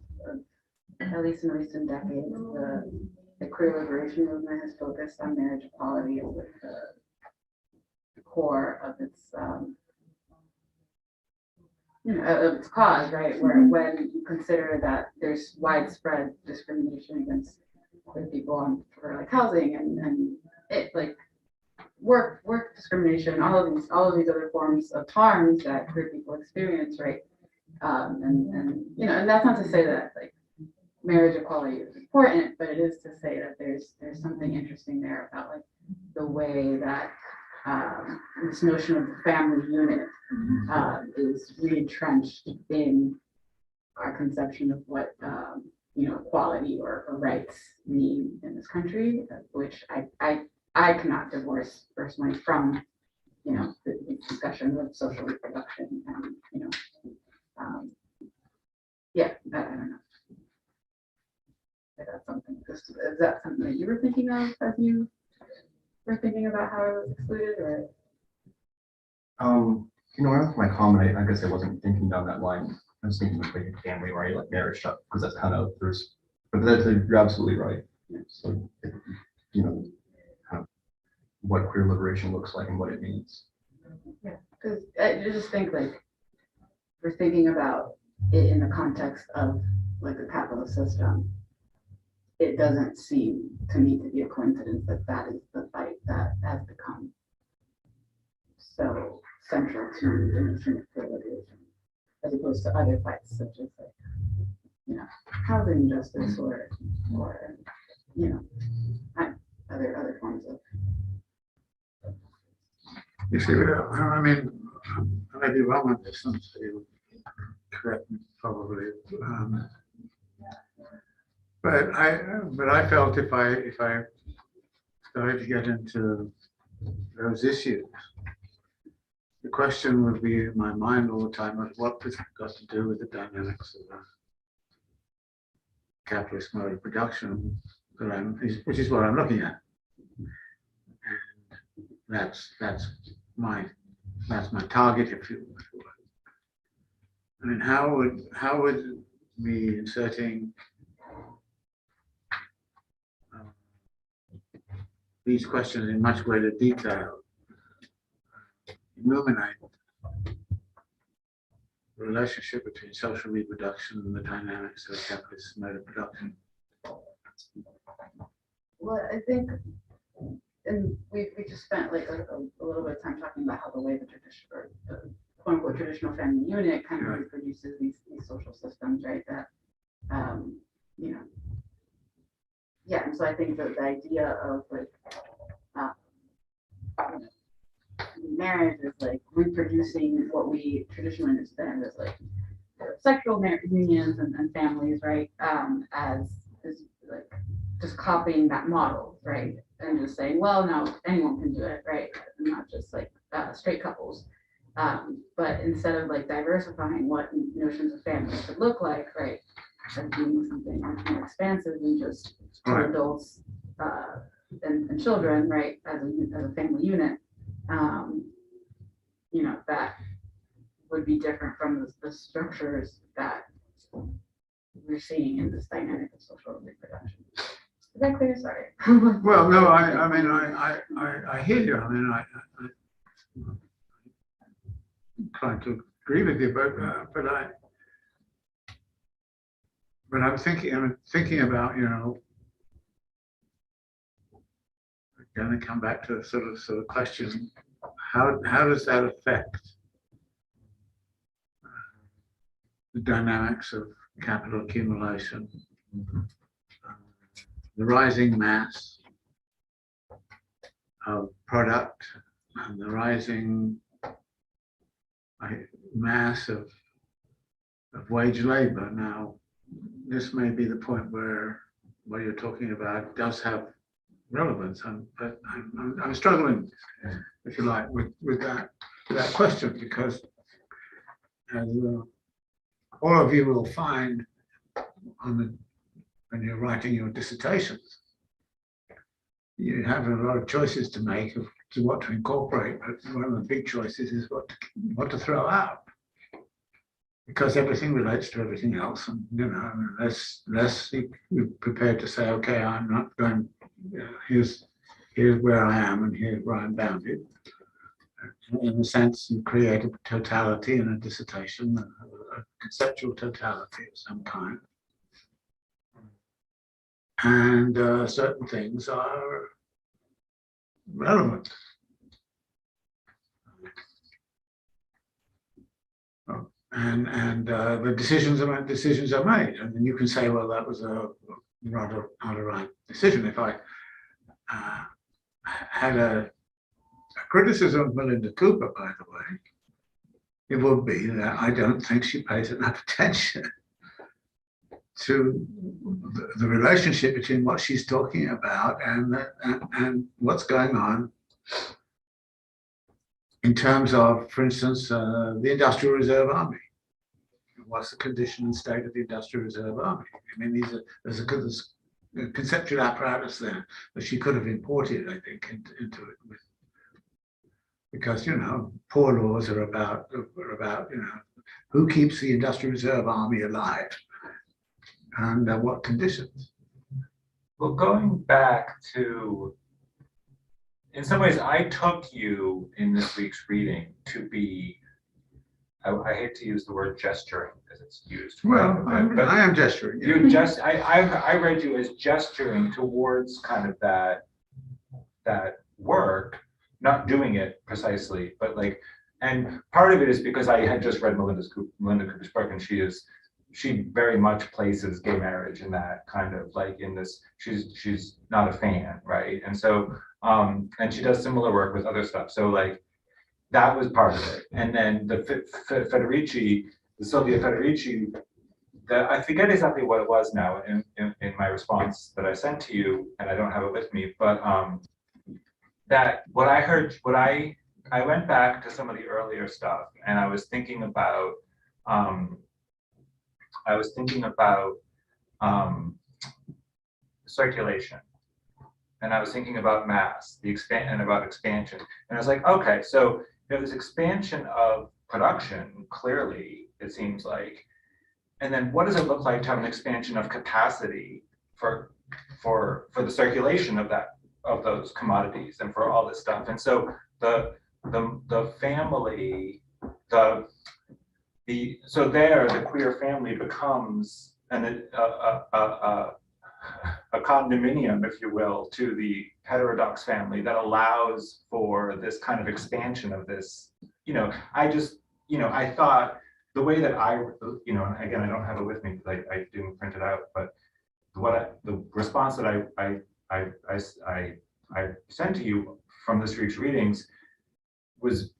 at least in recent decades, the queer liberation movement has focused on marriage equality as like the core of its of its cause, right? Where when you consider that there's widespread discrimination against queer people for like housing and it like work discrimination, all of these other forms of harms that queer people experience, right? And you know, and that's not to say that like marriage equality is important, but it is to say that there's something interesting there about like the way that this notion of the family unit is re-entrenched in our conception of what you know, equality or rights mean in this country, which I cannot divorce personally from, you know, the discussion of social reproduction and, you know, yeah, I don't know. Is that something that you were thinking of as you were thinking about how it was excluded, or? You know, with my comment, I guess I wasn't thinking down that line. I was thinking like a family, right, like marriage stuff, because that's kind of but you're absolutely right. So you know, what queer liberation looks like and what it means. Yeah, because I just think like we're thinking about it in the context of like a capitalist system. It doesn't seem to me to be a coincidence that that is the fight that has become so central to the movement for liberation, as opposed to other fights such as like, you know, housing justice or you know, other forms of. You see, I mean, I may be wrong on this, and so you'll correct me probably. But I felt if I started to get into those issues, the question would be in my mind all the time of what this got to do with the dynamics of the capitalist mode of production, which is what I'm looking at. And that's my target, if you will. I mean, how would me inserting these questions in much greater detail illuminate the relationship between social reproduction and the dynamics of the capitalist mode of production? Well, I think, and we just spent like a little bit of time talking about how the way the traditional, or the quote unquote traditional family unit kind of Right. reproduces these social systems, right? That, you know, yeah. And so I think that the idea of like, you know, marriage is like reproducing what we traditionally understand as like sexual unions and families, right? As like just copying that model, right? And just saying, well, no, anyone can do it, right? And not just like straight couples. But instead of like diversifying what notions of family could look like, right? And being something much more expansive than just two Right. adults and children, right? As a family unit. You know, that would be different from the structures that we're seeing in this dynamic of social reproduction. Is that clear? Sorry. Well, no, I mean, I hear you. I mean, I'm trying to agree with you, but I'm thinking about, you know, going to come back to sort of question, how does that affect the dynamics of capital accumulation, the rising mass of product, and the rising mass of wage labor? Now, this may be the point where what you're talking about does have relevance, but I'm struggling, if you like, with that question, because as all of you will find when you're writing your dissertations, you have a lot of choices to make of to what to incorporate, but one of the big choices is what to throw out, because everything relates to everything else, and you know, unless you're prepared to say, okay, I'm not going. Here's where I am, and here's where I'm bounded. In a sense, you create a totality in a dissertation, a conceptual totality of some kind. And certain things are relevant. And the decisions are made. And then you can say, well, that was not a right decision. If I had a criticism of Melinda Cooper, by the way, it would be that I don't think she pays enough attention to the relationship between what she's talking about and what's going on in terms of, for instance, the Industrial Reserve Army. What's the condition and state of the Industrial Reserve Army? I mean, there's a conceptual apparatus there that she could have imported, I think, into it. Because, you know, poor laws are about, you know, who keeps the Industrial Reserve Army alive and what conditions. Well, going back to, in some ways, I took you in this week's reading to be, I hate to use the word gesturing because it's used. Well, but I am gesturing. Yeah. you just, I read you as gesturing towards kind of that work, not doing it precisely, but like, and part of it is because I had just read Melinda Cooper's book, and she very much places gay marriage in that kind of like in this, she's not a fan, right? And so, and she does similar work with other stuff. So like, that was part of it. And then the Federici, the Silvia Federici, I forget exactly what it was now in my response that I sent to you, and I don't have it with me, but that what I heard, I went back to some of the earlier stuff, and I was thinking about circulation, and I was thinking about mass, and about expansion, and I was like, okay, so this expansion of production, clearly it seems like, and then what does it look like to have an expansion of capacity for the circulation of those commodities and for all this stuff? And so the family, the queer family becomes a condominium, if you will, to the heterodox family that allows for this kind of expansion of this. I thought the way that again, I don't have it with me because I didn't print it out, but the response that I sent to you from this week's readings was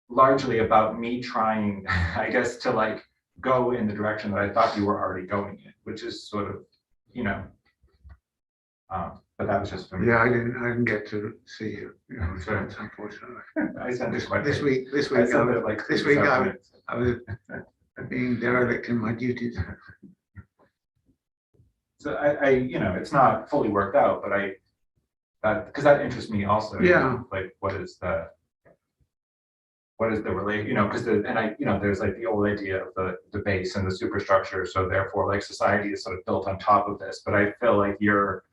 largely about me trying, I guess, to like go in the direction that I thought you were already going in, which is sort of, but that was just for me. Yeah, I didn't get to see you. Sure. Unfortunately. I sent this quite This late. week, I sent it like I was being derelict in my duties. So it's not fully worked out, but because that interests me also. Yeah. Like, what is the relate? Because there's like the old idea of the base and the superstructure. So therefore, like society is sort of built on top of this. But I feel like you're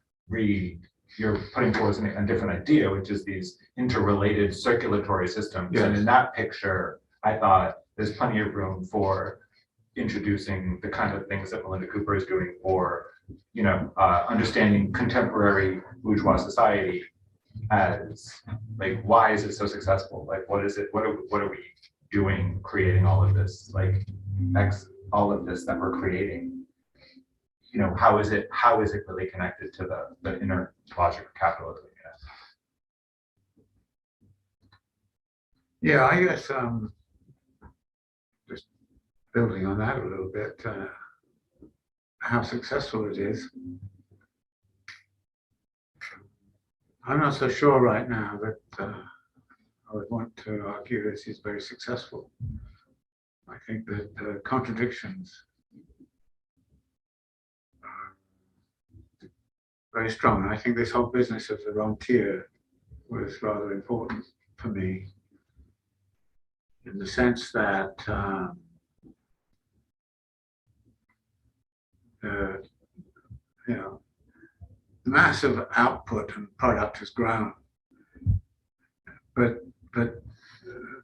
putting towards a different idea, which is these interrelated circulatory systems. Yes. And in that picture, I thought there's plenty of room for introducing the kind of things that Melinda Cooper is doing, or understanding contemporary bourgeois society as like, why is it so successful? Like, what is it? What are we doing? Creating all of this, like all of this that we're creating. How is it really connected to the inner logic of capitalism? Yeah, I guess just building on that a little bit, how successful it is. I'm not so sure right now that I would want to argue this is very successful. I think that contradictions are very strong. And I think this whole business of the rentier was rather important for me, in the sense that the massive output and product has grown, but the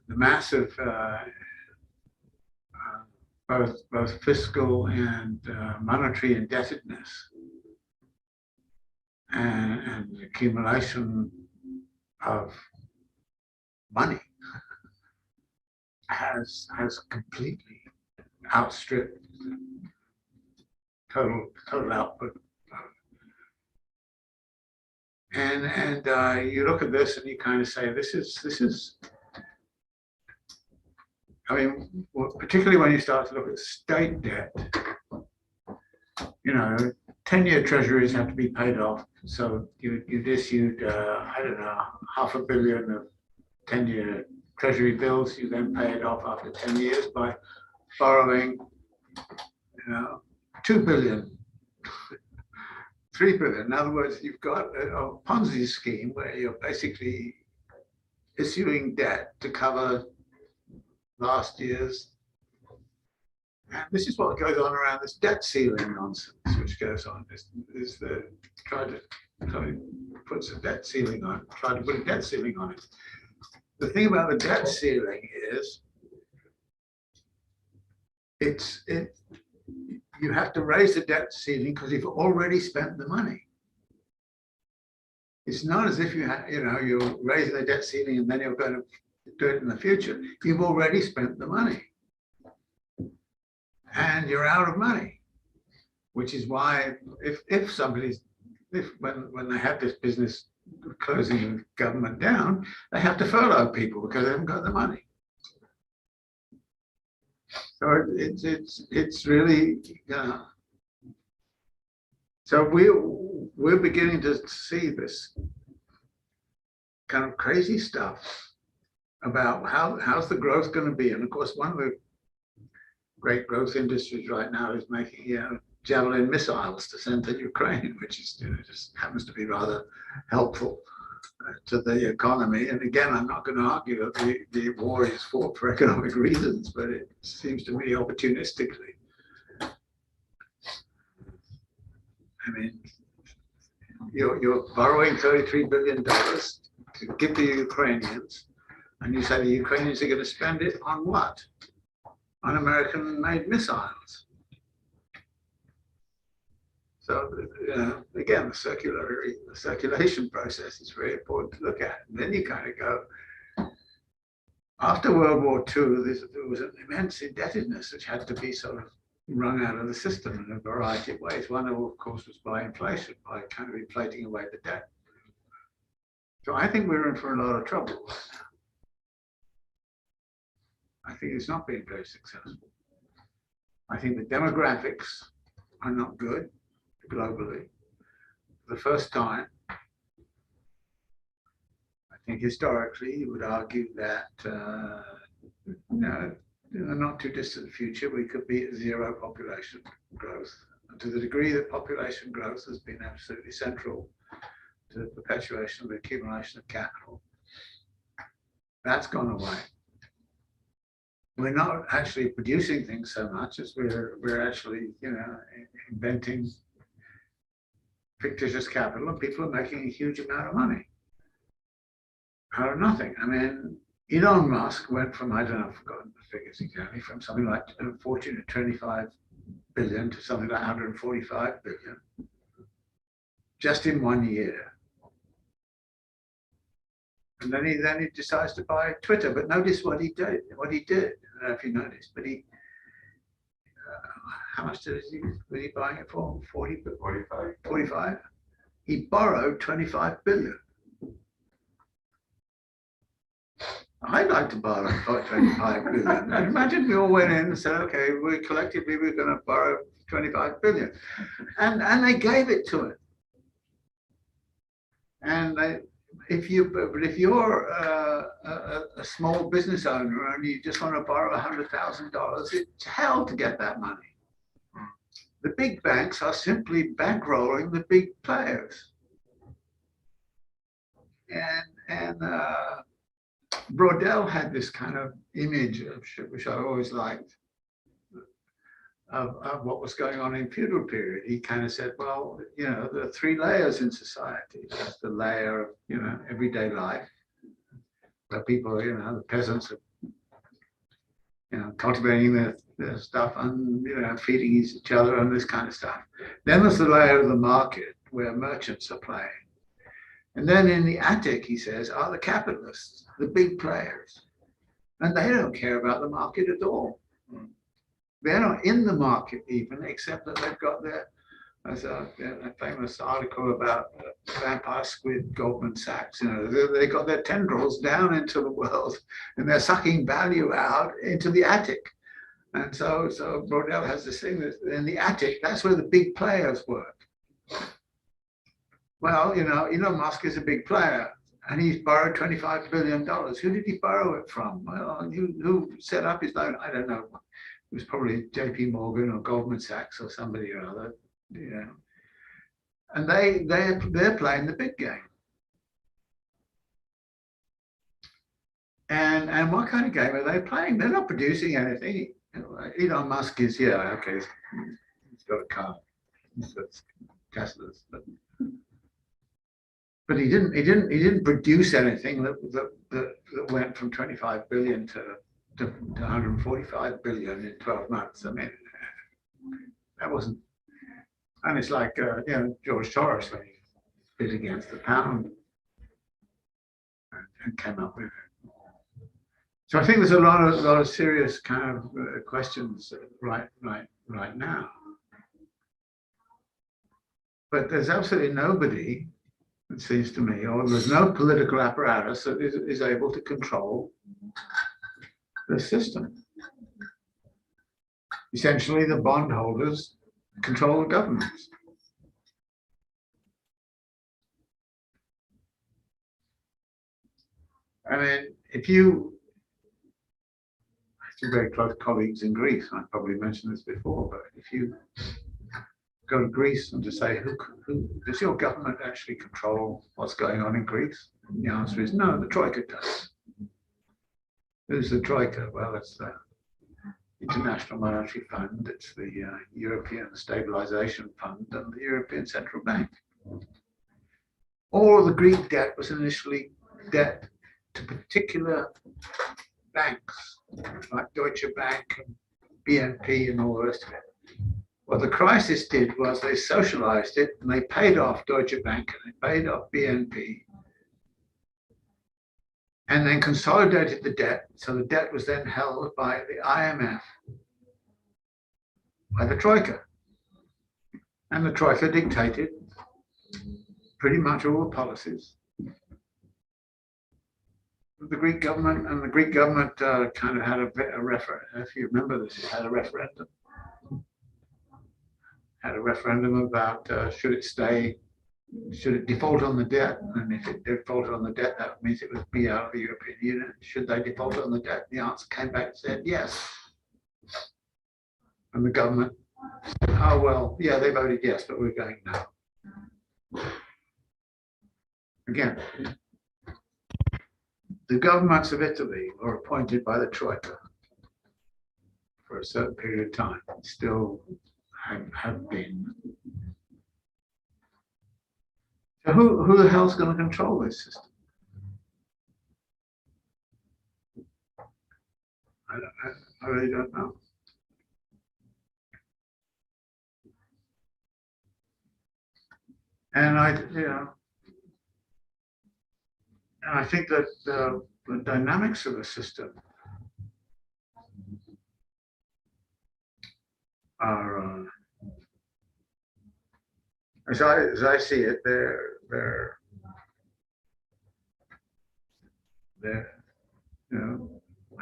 massive both fiscal and monetary indebtedness and the accumulation of money has completely outstripped total output. And you look at this and you kind of say, this is. I mean, particularly when you start to look at state debt, 10-year treasuries have to be paid off. So you'd issued, I don't know, $500 million of 10-year treasury bills. You then pay it off after 10 years by borrowing, $2 billion, $3 billion. In other words, you've got a Ponzi scheme where you're basically issuing debt to cover last year's. And this is what goes on around this debt ceiling nonsense, which goes on. This is the somebody puts a debt ceiling on, tried to put a debt ceiling on it. The thing about the debt ceiling is you have to raise the debt ceiling because you've already spent the money. It's not as if you're raising the debt ceiling and then you're going to do it in the future. You've already spent the money and you're out of money, which is why when they have this business of closing the government down, they have to furlough people because they haven't got the money. So it's really, so we're beginning to see this kind of crazy stuff about how's the growth going to be. And of course, one of the great growth industries right now is making Javelin missiles to send to Ukraine, which is just happens to be rather helpful to the economy. And again, I'm not going to argue that the war is fought for economic reasons, but it seems to me opportunistically. I mean, you're borrowing $33 billion to give the Ukrainians, and you say the Ukrainians are going to spend it on what? On American-made missiles. So again, the circulation process is very important to look at. And then you kind of go, after World War II, there was an immense indebtedness which had to be sort of wrung out of the system in a variety of ways. One of course was by inflation, by kind of inflating away the debt. So I think we're in for a lot of trouble. I think it's not been very successful. I think the demographics are not good globally. For the first time, I think historically you would argue that in the not too distant future we could be at zero population growth. And to the degree that population growth has been absolutely central to the perpetuation of the accumulation of capital, that's gone away. We're not actually producing things so much as we're actually inventing fictitious capital, and people are making a huge amount of money out of nothing. I mean, Elon Musk went from, I don't know, I've forgotten the figures exactly, from something like a fortune of 25 billion to something like 145 billion just in 1 year. And then he decides to buy Twitter. But notice what he did. I don't know if you noticed, but how much was he buying it for? 45. He borrowed 25 billion. I'd like to borrow 25 billion. And imagine we all went in and said, okay, we're going to borrow 25 billion. And they gave it to him. And if you're a small business owner and you just want to borrow $100,000, it's hell to get that money. The big banks are simply bankrolling the big players. And Brodel had this kind of image, which I always liked, of what was going on in feudal period. He kind of said, well, there are three layers in society. There's the layer of, everyday life, where people, the peasants are, cultivating their stuff and, feeding each other and this kind of stuff. Then there's the layer of the market where merchants are playing. And then in the attic, he says, are the capitalists, the big players. And they don't care about the market at all. They're not in the market even, except that they've got there's a famous article about vampire squid, Goldman Sachs. They got their tendrils down into the world and they're sucking value out into the attic. And so Brodel has this thing that in the attic, that's where the big players work. Well, Elon Musk is a big player and he's borrowed $25 billion. Who did he borrow it from? Well, who set up his loan? I don't know. It was probably JP Morgan or Goldman Sachs or somebody or other, And they're playing the big game. And what kind of game are they playing? They're not producing anything. Elon Musk is, okay, he's got a car. He's got Teslas, but he didn't produce anything that went from 25 billion to 145 billion in 12 months. I mean, that wasn't, and it's like George Soros when he bid against the pound and came up with it. So I think there's a lot of serious kind of questions right now. But there's absolutely nobody, it seems to me, or there's no political apparatus that is able to control the system. Essentially, the bondholders control the governments. I mean, if you, I have some very close colleagues in Greece, I probably mentioned this before, but if you go to Greece and to say, who does your government actually control what's going on in Greece? And the answer is no, the Troika does. Who's the Troika? Well, it's the International Monetary Fund, it's the European Stabilization Fund, and the European Central Bank. All of the Greek debt was initially debt to particular banks, like Deutsche Bank and BNP and all the rest of it. What the crisis did was they socialized it and they paid off Deutsche Bank and they paid off BNP and then consolidated the debt. So the debt was then held by the IMF, by the Troika. And the Troika dictated pretty much all the policies of the Greek government, and the Greek government kind of had a referendum. If you remember this, it had a referendum. Had a referendum about should it default on the debt, and if it defaulted on the debt, that means it would be out of the European Union. Should they default on the debt? The answer came back and said yes. And the government said, oh well, yeah, they voted yes, but we're going no. Again, the governments of Italy were appointed by the Troika for a certain period of time, still have been. So who the hell's going to control this system? I really don't know. And I think that the dynamics of the system are, as I see it, they're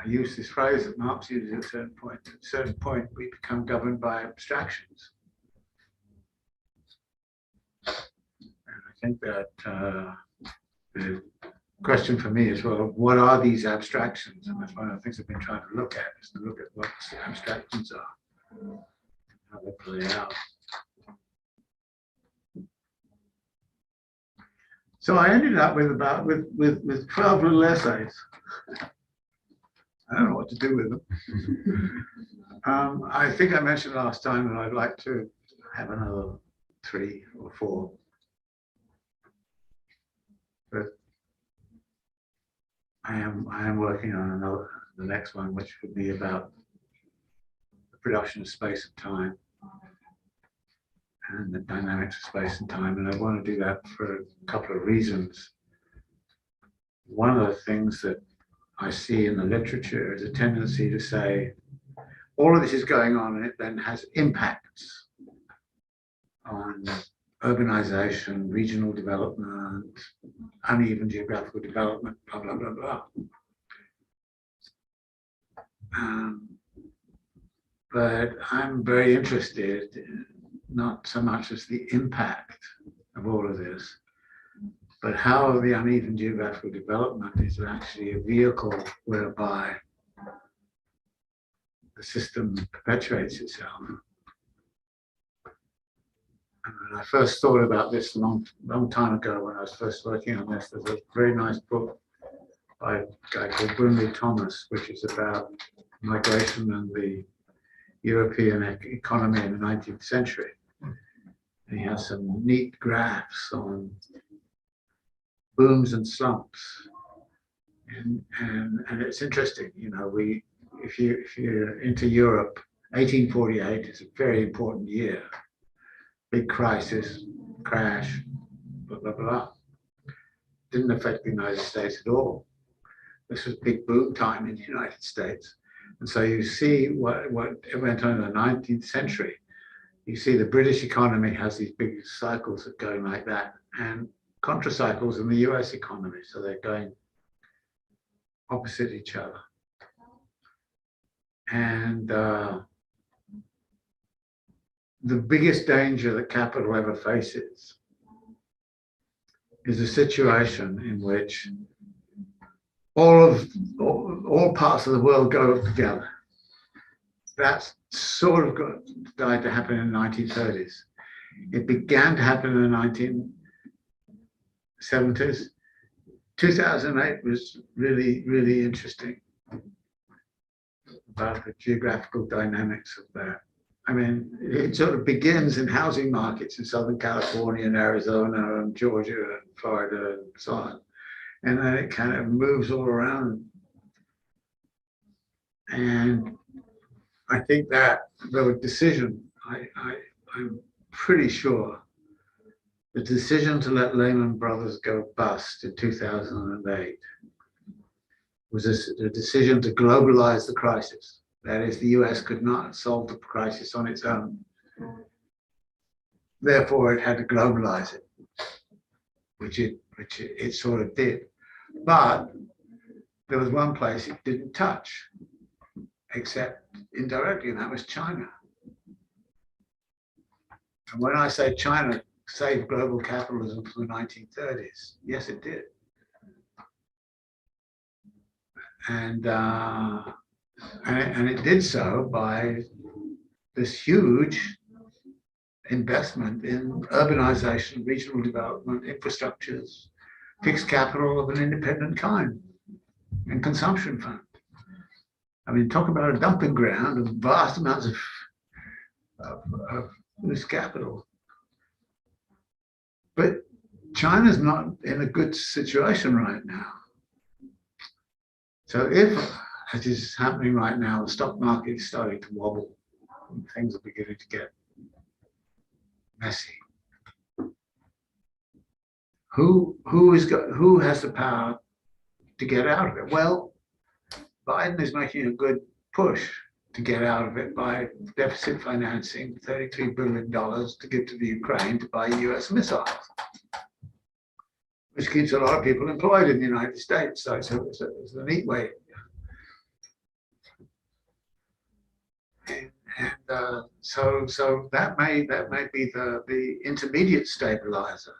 I use this phrase that Marx uses at a certain point. At a certain point, we become governed by abstractions. And I think that the question for me is, well, what are these abstractions? And that's one of the things I've been trying to look at, is to look at what the abstractions are, how they play out. So I ended up with 12 little essays. I don't know what to do with them. I think I mentioned last time that I'd like to have another 3 or 4. But I am working on the next one, which would be about the production of space and time and the dynamics of space and time. And I want to do that for a couple of reasons. One of the things that I see in the literature is a tendency to say, all of this is going on and it then has impacts on urbanization, regional development, uneven geographical development, blah, blah, blah, blah. But I'm very interested in not so much as the impact of all of this, but how the uneven geographical development is actually a vehicle whereby the system perpetuates itself. And when I first thought about this a long time ago, when I was first working on this, there's a very nice book by a guy called Brunley Thomas, which is about migration and the European economy in the 19th century. And he has some neat graphs on booms and slumps. And it's interesting, you know, if you're into Europe, 1848 is a very important year. Big crisis, crash, blah, blah, blah. Didn't affect the United States at all. This was big boom time in the United States. And so you see what went on in the 19th century. You see the British economy has these big cycles that go like that, and contra cycles in the US economy. So they're going opposite each other. And the biggest danger that capital ever faces is a situation in which all parts of the world go together. That's sort of started to happen in the 1930s. It began to happen in the 1970s. 2008 was really, really interesting about the geographical dynamics of that. I mean, it sort of begins in housing markets in Southern California and Arizona and Georgia and Florida and so on. And then it kind of moves all around. And I think that the decision, I'm pretty sure, the decision to let Lehman Brothers go bust in 2008 was a decision to globalize the crisis. That is, the US could not solve the crisis on its own. Therefore, it had to globalize it, which it sort of did. But there was one place it didn't touch, except indirectly, and that was China. And when I say China saved global capitalism from the 1930s, yes, it did. And it did so by this huge investment in urbanization, regional development, infrastructures, fixed capital of an independent kind, and consumption fund. I mean, talk about a dumping ground of vast amounts of this capital. But China's not in a good situation right now. So if, as is happening right now, the stock market is starting to wobble and things are beginning to get messy, who has the power to get out of it? Well, Biden is making a good push to get out of it by deficit financing $33 billion to give to the Ukraine to buy US missiles, which keeps a lot of people employed in the United States. So it's a neat way. And so that may be the intermediate stabilizer.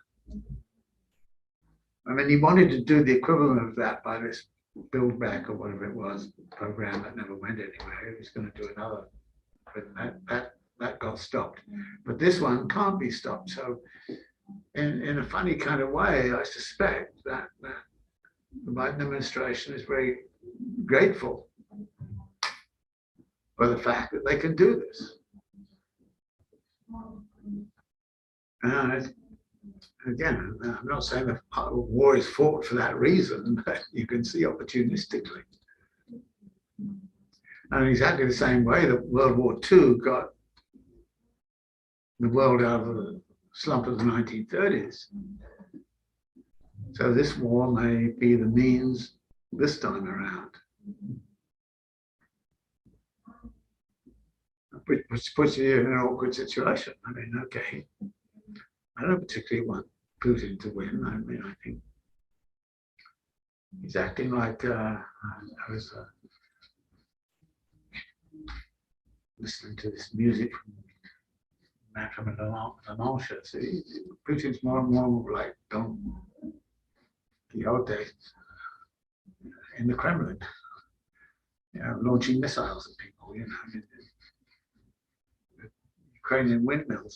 I mean, he wanted to do the equivalent of that by this Build Back or whatever it was program that never went anywhere. He was going to do another, but that got stopped. But this one can't be stopped. So in a funny kind of way, I suspect that the Biden administration is very grateful for the fact that they can do this. Again, I'm not saying that war is fought for that reason, but you can see opportunistically. And exactly the same way that World War II got the world out of the slump of the 1930s. So this war may be the means this time around. Which puts you in an awkward situation. I mean, okay, I don't particularly want Putin to win. I mean, I think he's acting like I was listening to this music from Lamanche. So Putin's more and more like Don Quixote in the Kremlin, you know, launching missiles at people, you know. I mean, Ukrainian windmills.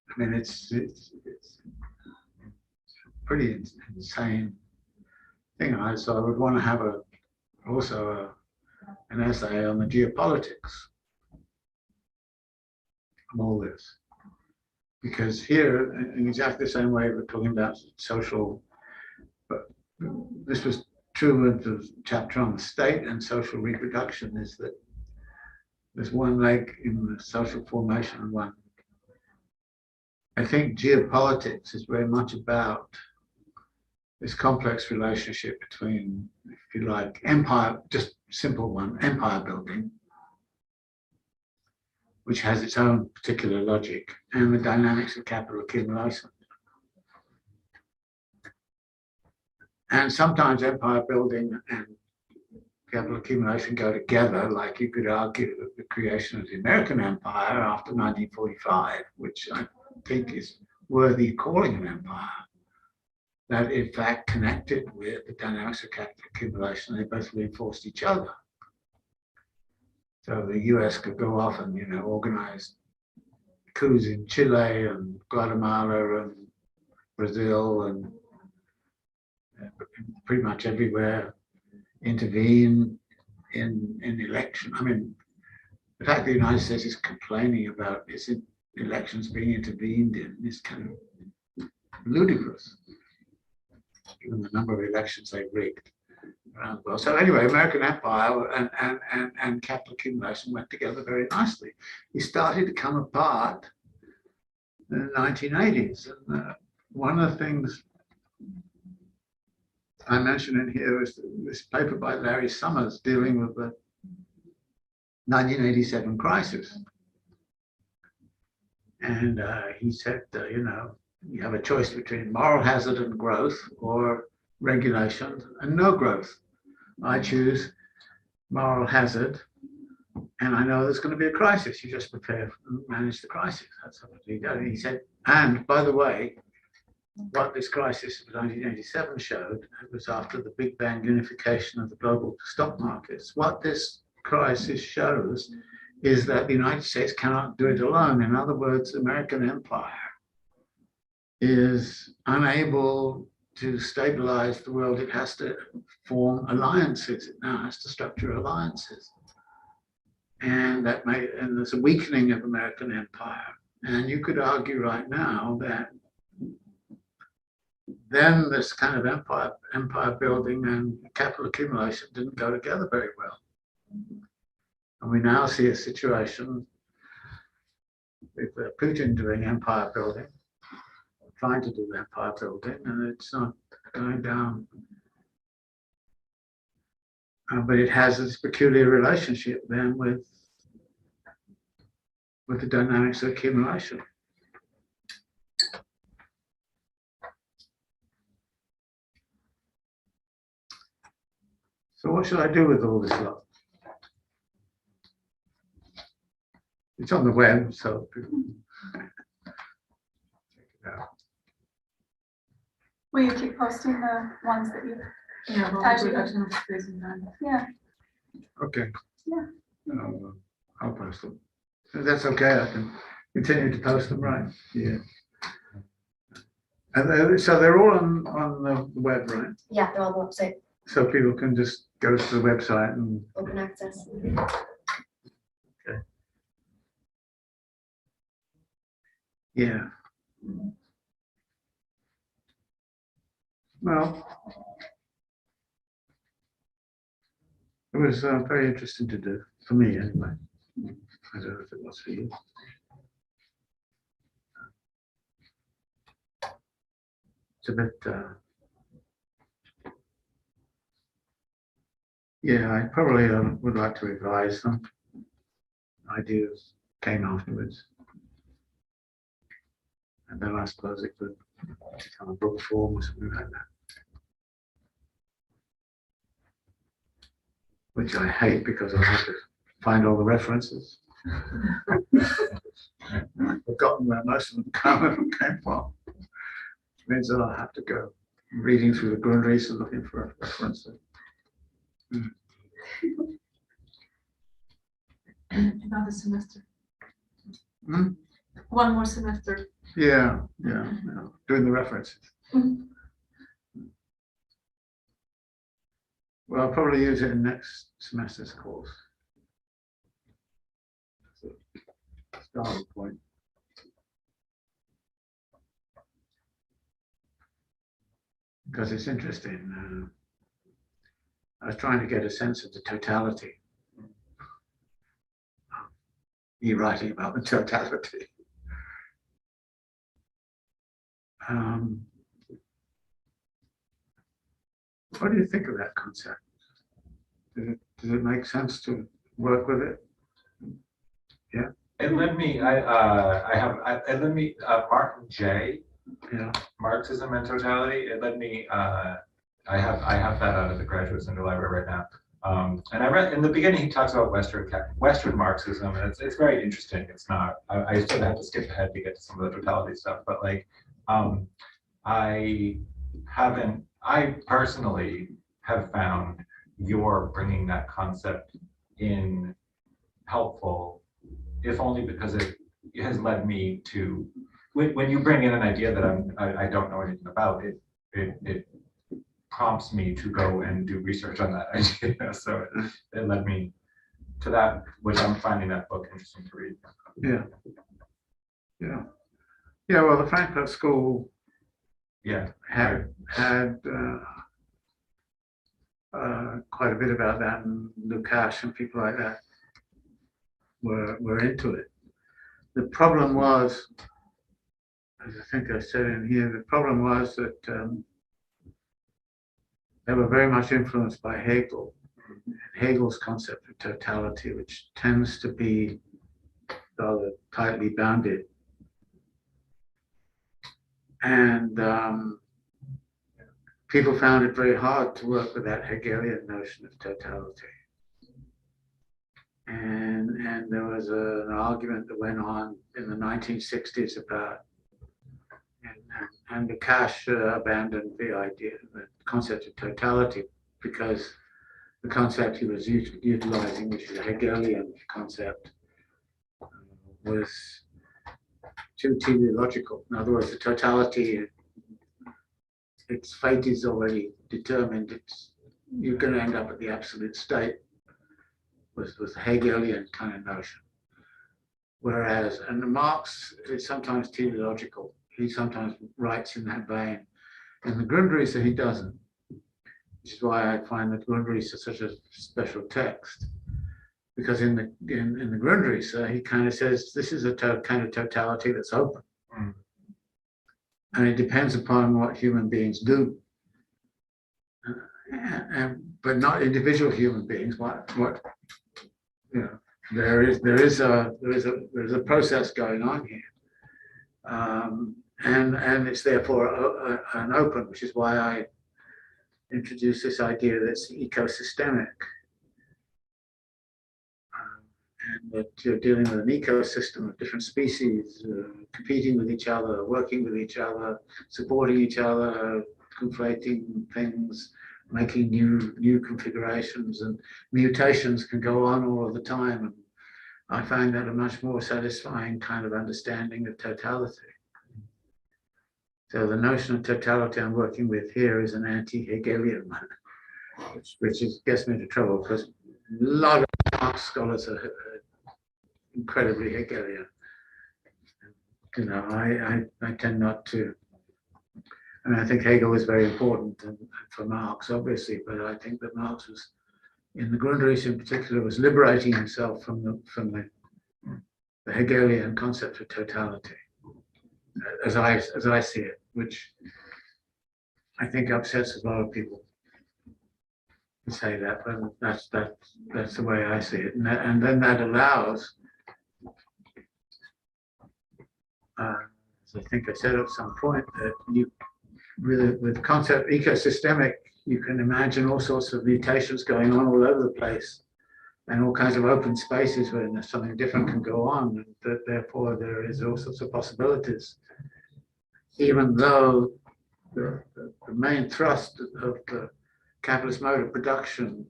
I mean, it's pretty insane thing. So I would want to have an essay on the geopolitics of all this. Because here, in exactly the same way we're talking about social, but this was true of the chapter on the state and social reproduction, is that there's one leg in the social formation and one. I think geopolitics is very much about this complex relationship between, if you like, empire, just simple one, empire building, which has its own particular logic, and the dynamics of capital accumulation. And sometimes empire building and capital accumulation go together, like you could argue that the creation of the American empire after 1945, which I think is worthy of calling an empire, that in fact connected with the dynamics of capital accumulation. They both reinforced each other. So the US could go off and, organize coups in Chile and Guatemala and Brazil and pretty much everywhere, intervene in election. I mean, the fact the United States is complaining about its elections being intervened in is kind of ludicrous, given the number of elections they've rigged around the world. So anyway, American empire and capital accumulation went together very nicely. It started to come apart in the 1980s. And one of the things I mentioned in here is this paper by Larry Summers dealing with the 1987 crisis. And he said, you have a choice between moral hazard and growth or regulation and no growth. I choose moral hazard, and I know there's going to be a crisis. You just prepare and manage the crisis. That's what he did. He said, and by the way, what this crisis of 1987 showed, it was after the Big Bang unification of the global stock markets. What this crisis shows is that the United States cannot do it alone. In other words, American empire is unable to stabilize the world. It has to form alliances. It now has to structure alliances. And and there's a weakening of American empire. And you could argue right now that then this kind of empire building and capital accumulation didn't go together very well. And we now see a situation with Putin doing empire building, trying to do empire building, and it's not going down. But it has this peculiar relationship then with the dynamics of accumulation. So what should I do with all this lot? It's on the web, so people check it out. Will you keep posting the ones that you? Yeah, about As you- reduction of space and time. Yeah. Okay. Yeah. I'll post them. If that's okay, I can continue to post them, right? Yeah. And so they're all on the web, right? Yeah, they're all on the website, So people can just go to the website and. open access. Yeah. Well, it was very interesting to do, for me anyway. I don't know if it was for you. It's a bit, yeah, I probably would like to revise some ideas came afterwards. And then I suppose it could become a book form or something like that. Which I hate because I have to find all the references. And I've forgotten where most of them came from. Which means that I have to go reading through the Grundrisse and looking for references. Another semester. Hmm? One more semester. Yeah, doing the references. Well, I'll probably use it in next semester's course. That's a starting point. because it's interesting. I was trying to get a sense of the totality. You writing about the totality. What do you think of that concept? Does it make sense to work with it? Yeah. It led me, it led me, Mark J. Yeah. Marxism and totality. It led me, I have that out of the Graduate Center Library right now. And I read in the beginning, he talks about Western Marxism, and it's very interesting. It's not, I still have to skip ahead to get to some of the totality stuff, but like, I personally have found your bringing that concept in helpful, if only because it has led me to, when you bring in an idea that I don't know anything about, it prompts me to go and do research on that idea. So it led me to that, which I'm finding that book interesting to read. Yeah. Yeah. Yeah, well, the Frankfurt School had quite a bit about that, and Lukács and people like that were into it. The problem was, as I think I said in here, the problem was that they were very much influenced by Hegel, and Hegel's concept of totality, which tends to be rather tightly bounded. And people found it very hard to work with that Hegelian notion of totality. And there was an argument that went on in the 1960s about, and Lukács abandoned the idea, the concept of totality, because the concept he was utilizing, which is a Hegelian concept, was too teleological. In other words, the totality, its fate is already determined. You're going to end up at the absolute state, was the Hegelian kind of notion. Whereas, and Marx is sometimes teleological. He sometimes writes in that vein. In the Grundrisse, he doesn't, which is why I find that Grundrisse is such a special text. Because in the Grundrisse, he kind of says this is a kind of totality that's open, and it depends upon what human beings do, but not individual human beings. What you know, there is a process going on here, and it's therefore an open, which is why I introduced this idea that's ecosystemic. And that you're dealing with an ecosystem of different species, competing with each other, working with each other, supporting each other, conflating things, making new configurations, and mutations can go on all of the time. And I find that a much more satisfying kind of understanding of totality. So the notion of totality I'm working with here is an anti-Hegelian one, which gets me into trouble because a lot of Marx scholars are incredibly Hegelian. You know, I tend not to. I mean, I think Hegel was very important for Marx, obviously, but I think that Marx was, in the Grundrisse in particular, was liberating himself from the Hegelian concept of totality, as I see it, which I think upsets a lot of people to say that, but that's the way I see it, and then that allows. As I think I said at some point, that you really, with concept ecosystemic, you can imagine all sorts of mutations going on all over the place, and all kinds of open spaces where something different can go on, and that therefore there is all sorts of possibilities. Even though the main thrust of the capitalist mode of production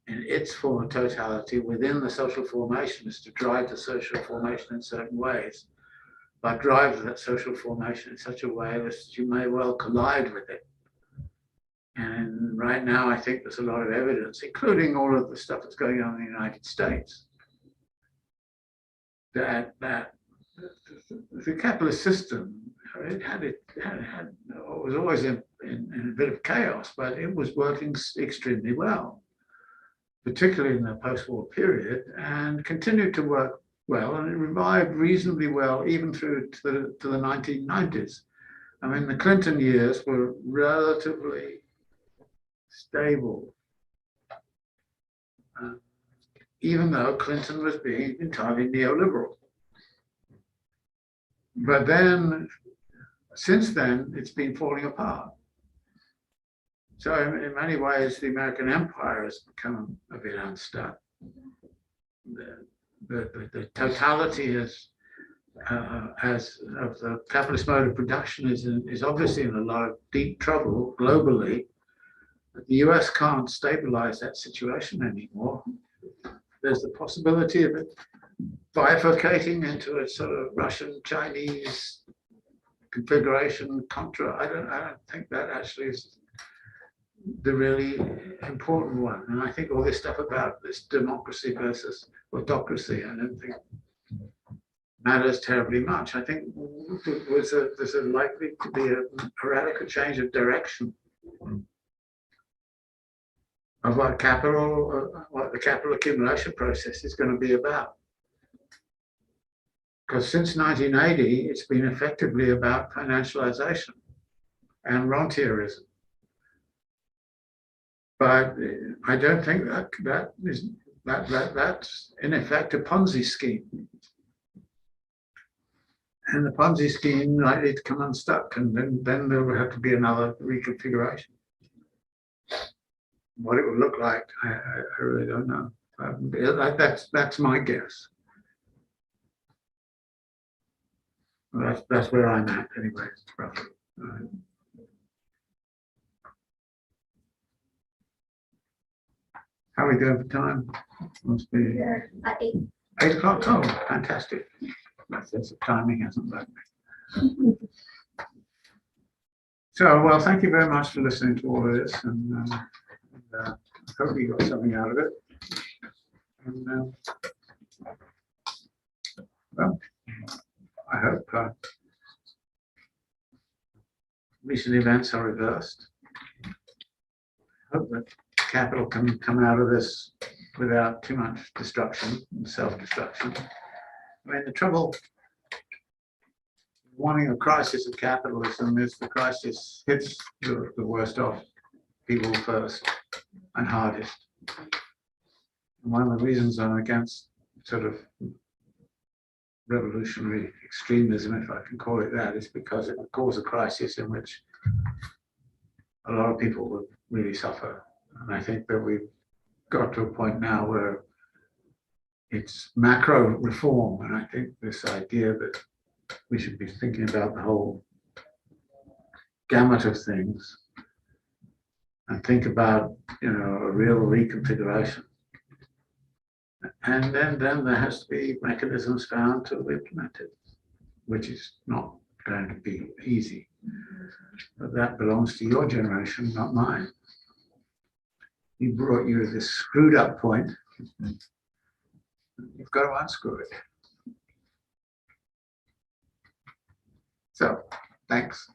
in its form of totality within the social formation is to drive the social formation in certain ways, but drive that social formation in such a way that you may well collide with it. And right now, I think there's a lot of evidence, including all of the stuff that's going on in the United States, that the capitalist system, it was always in a bit of chaos, but it was working extremely well, particularly in the post-war period, and continued to work well, and it revived reasonably well even through to the 1990s. I mean, the Clinton years were relatively stable, even though Clinton was being entirely neoliberal. But then, since then, it's been falling apart. So in many ways, the American empire has become a bit unstuck. The totality of the capitalist mode of production is obviously in a lot of deep trouble globally. The US can't stabilize that situation anymore. There's the possibility of it bifurcating into a sort of Russian-Chinese configuration contra. I don't think that actually is the really important one. And I think all this stuff about this democracy versus autocracy, I don't think matters terribly much. I think there's likely to be a radical change of direction of what the capital accumulation process is going to be about. Because since 1980, it's been effectively about financialization and rentierism. But I don't think that's in effect a Ponzi scheme. And the Ponzi scheme likely to come unstuck, and then there will have to be another reconfiguration. What it would look like, I really don't know. That's my guess. That's where I'm at, anyway, roughly. How are we doing for time? Must be You're at 8. 8 o'clock. Oh, fantastic. That's the timing hasn't bugged me. So, well, thank you very much for listening to all of this, and I hope you got something out of it. And well, I hope recent events are reversed. I hope that capital can come out of this without too much destruction and self-destruction. I mean, the trouble wanting a crisis of capitalism is the crisis hits the worst off people first and hardest. And one of the reasons I'm against sort of revolutionary extremism, if I can call it that, is because it would cause a crisis in which a lot of people would really suffer. And I think that we've got to a point now where it's macro reform. And I think this idea that we should be thinking about the whole gamut of things and think about, a real reconfiguration. And then there has to be mechanisms found to implement it, which is not going to be easy. But that belongs to your generation, not mine. He brought you to this screwed up point. You've got to unscrew it. So, thanks.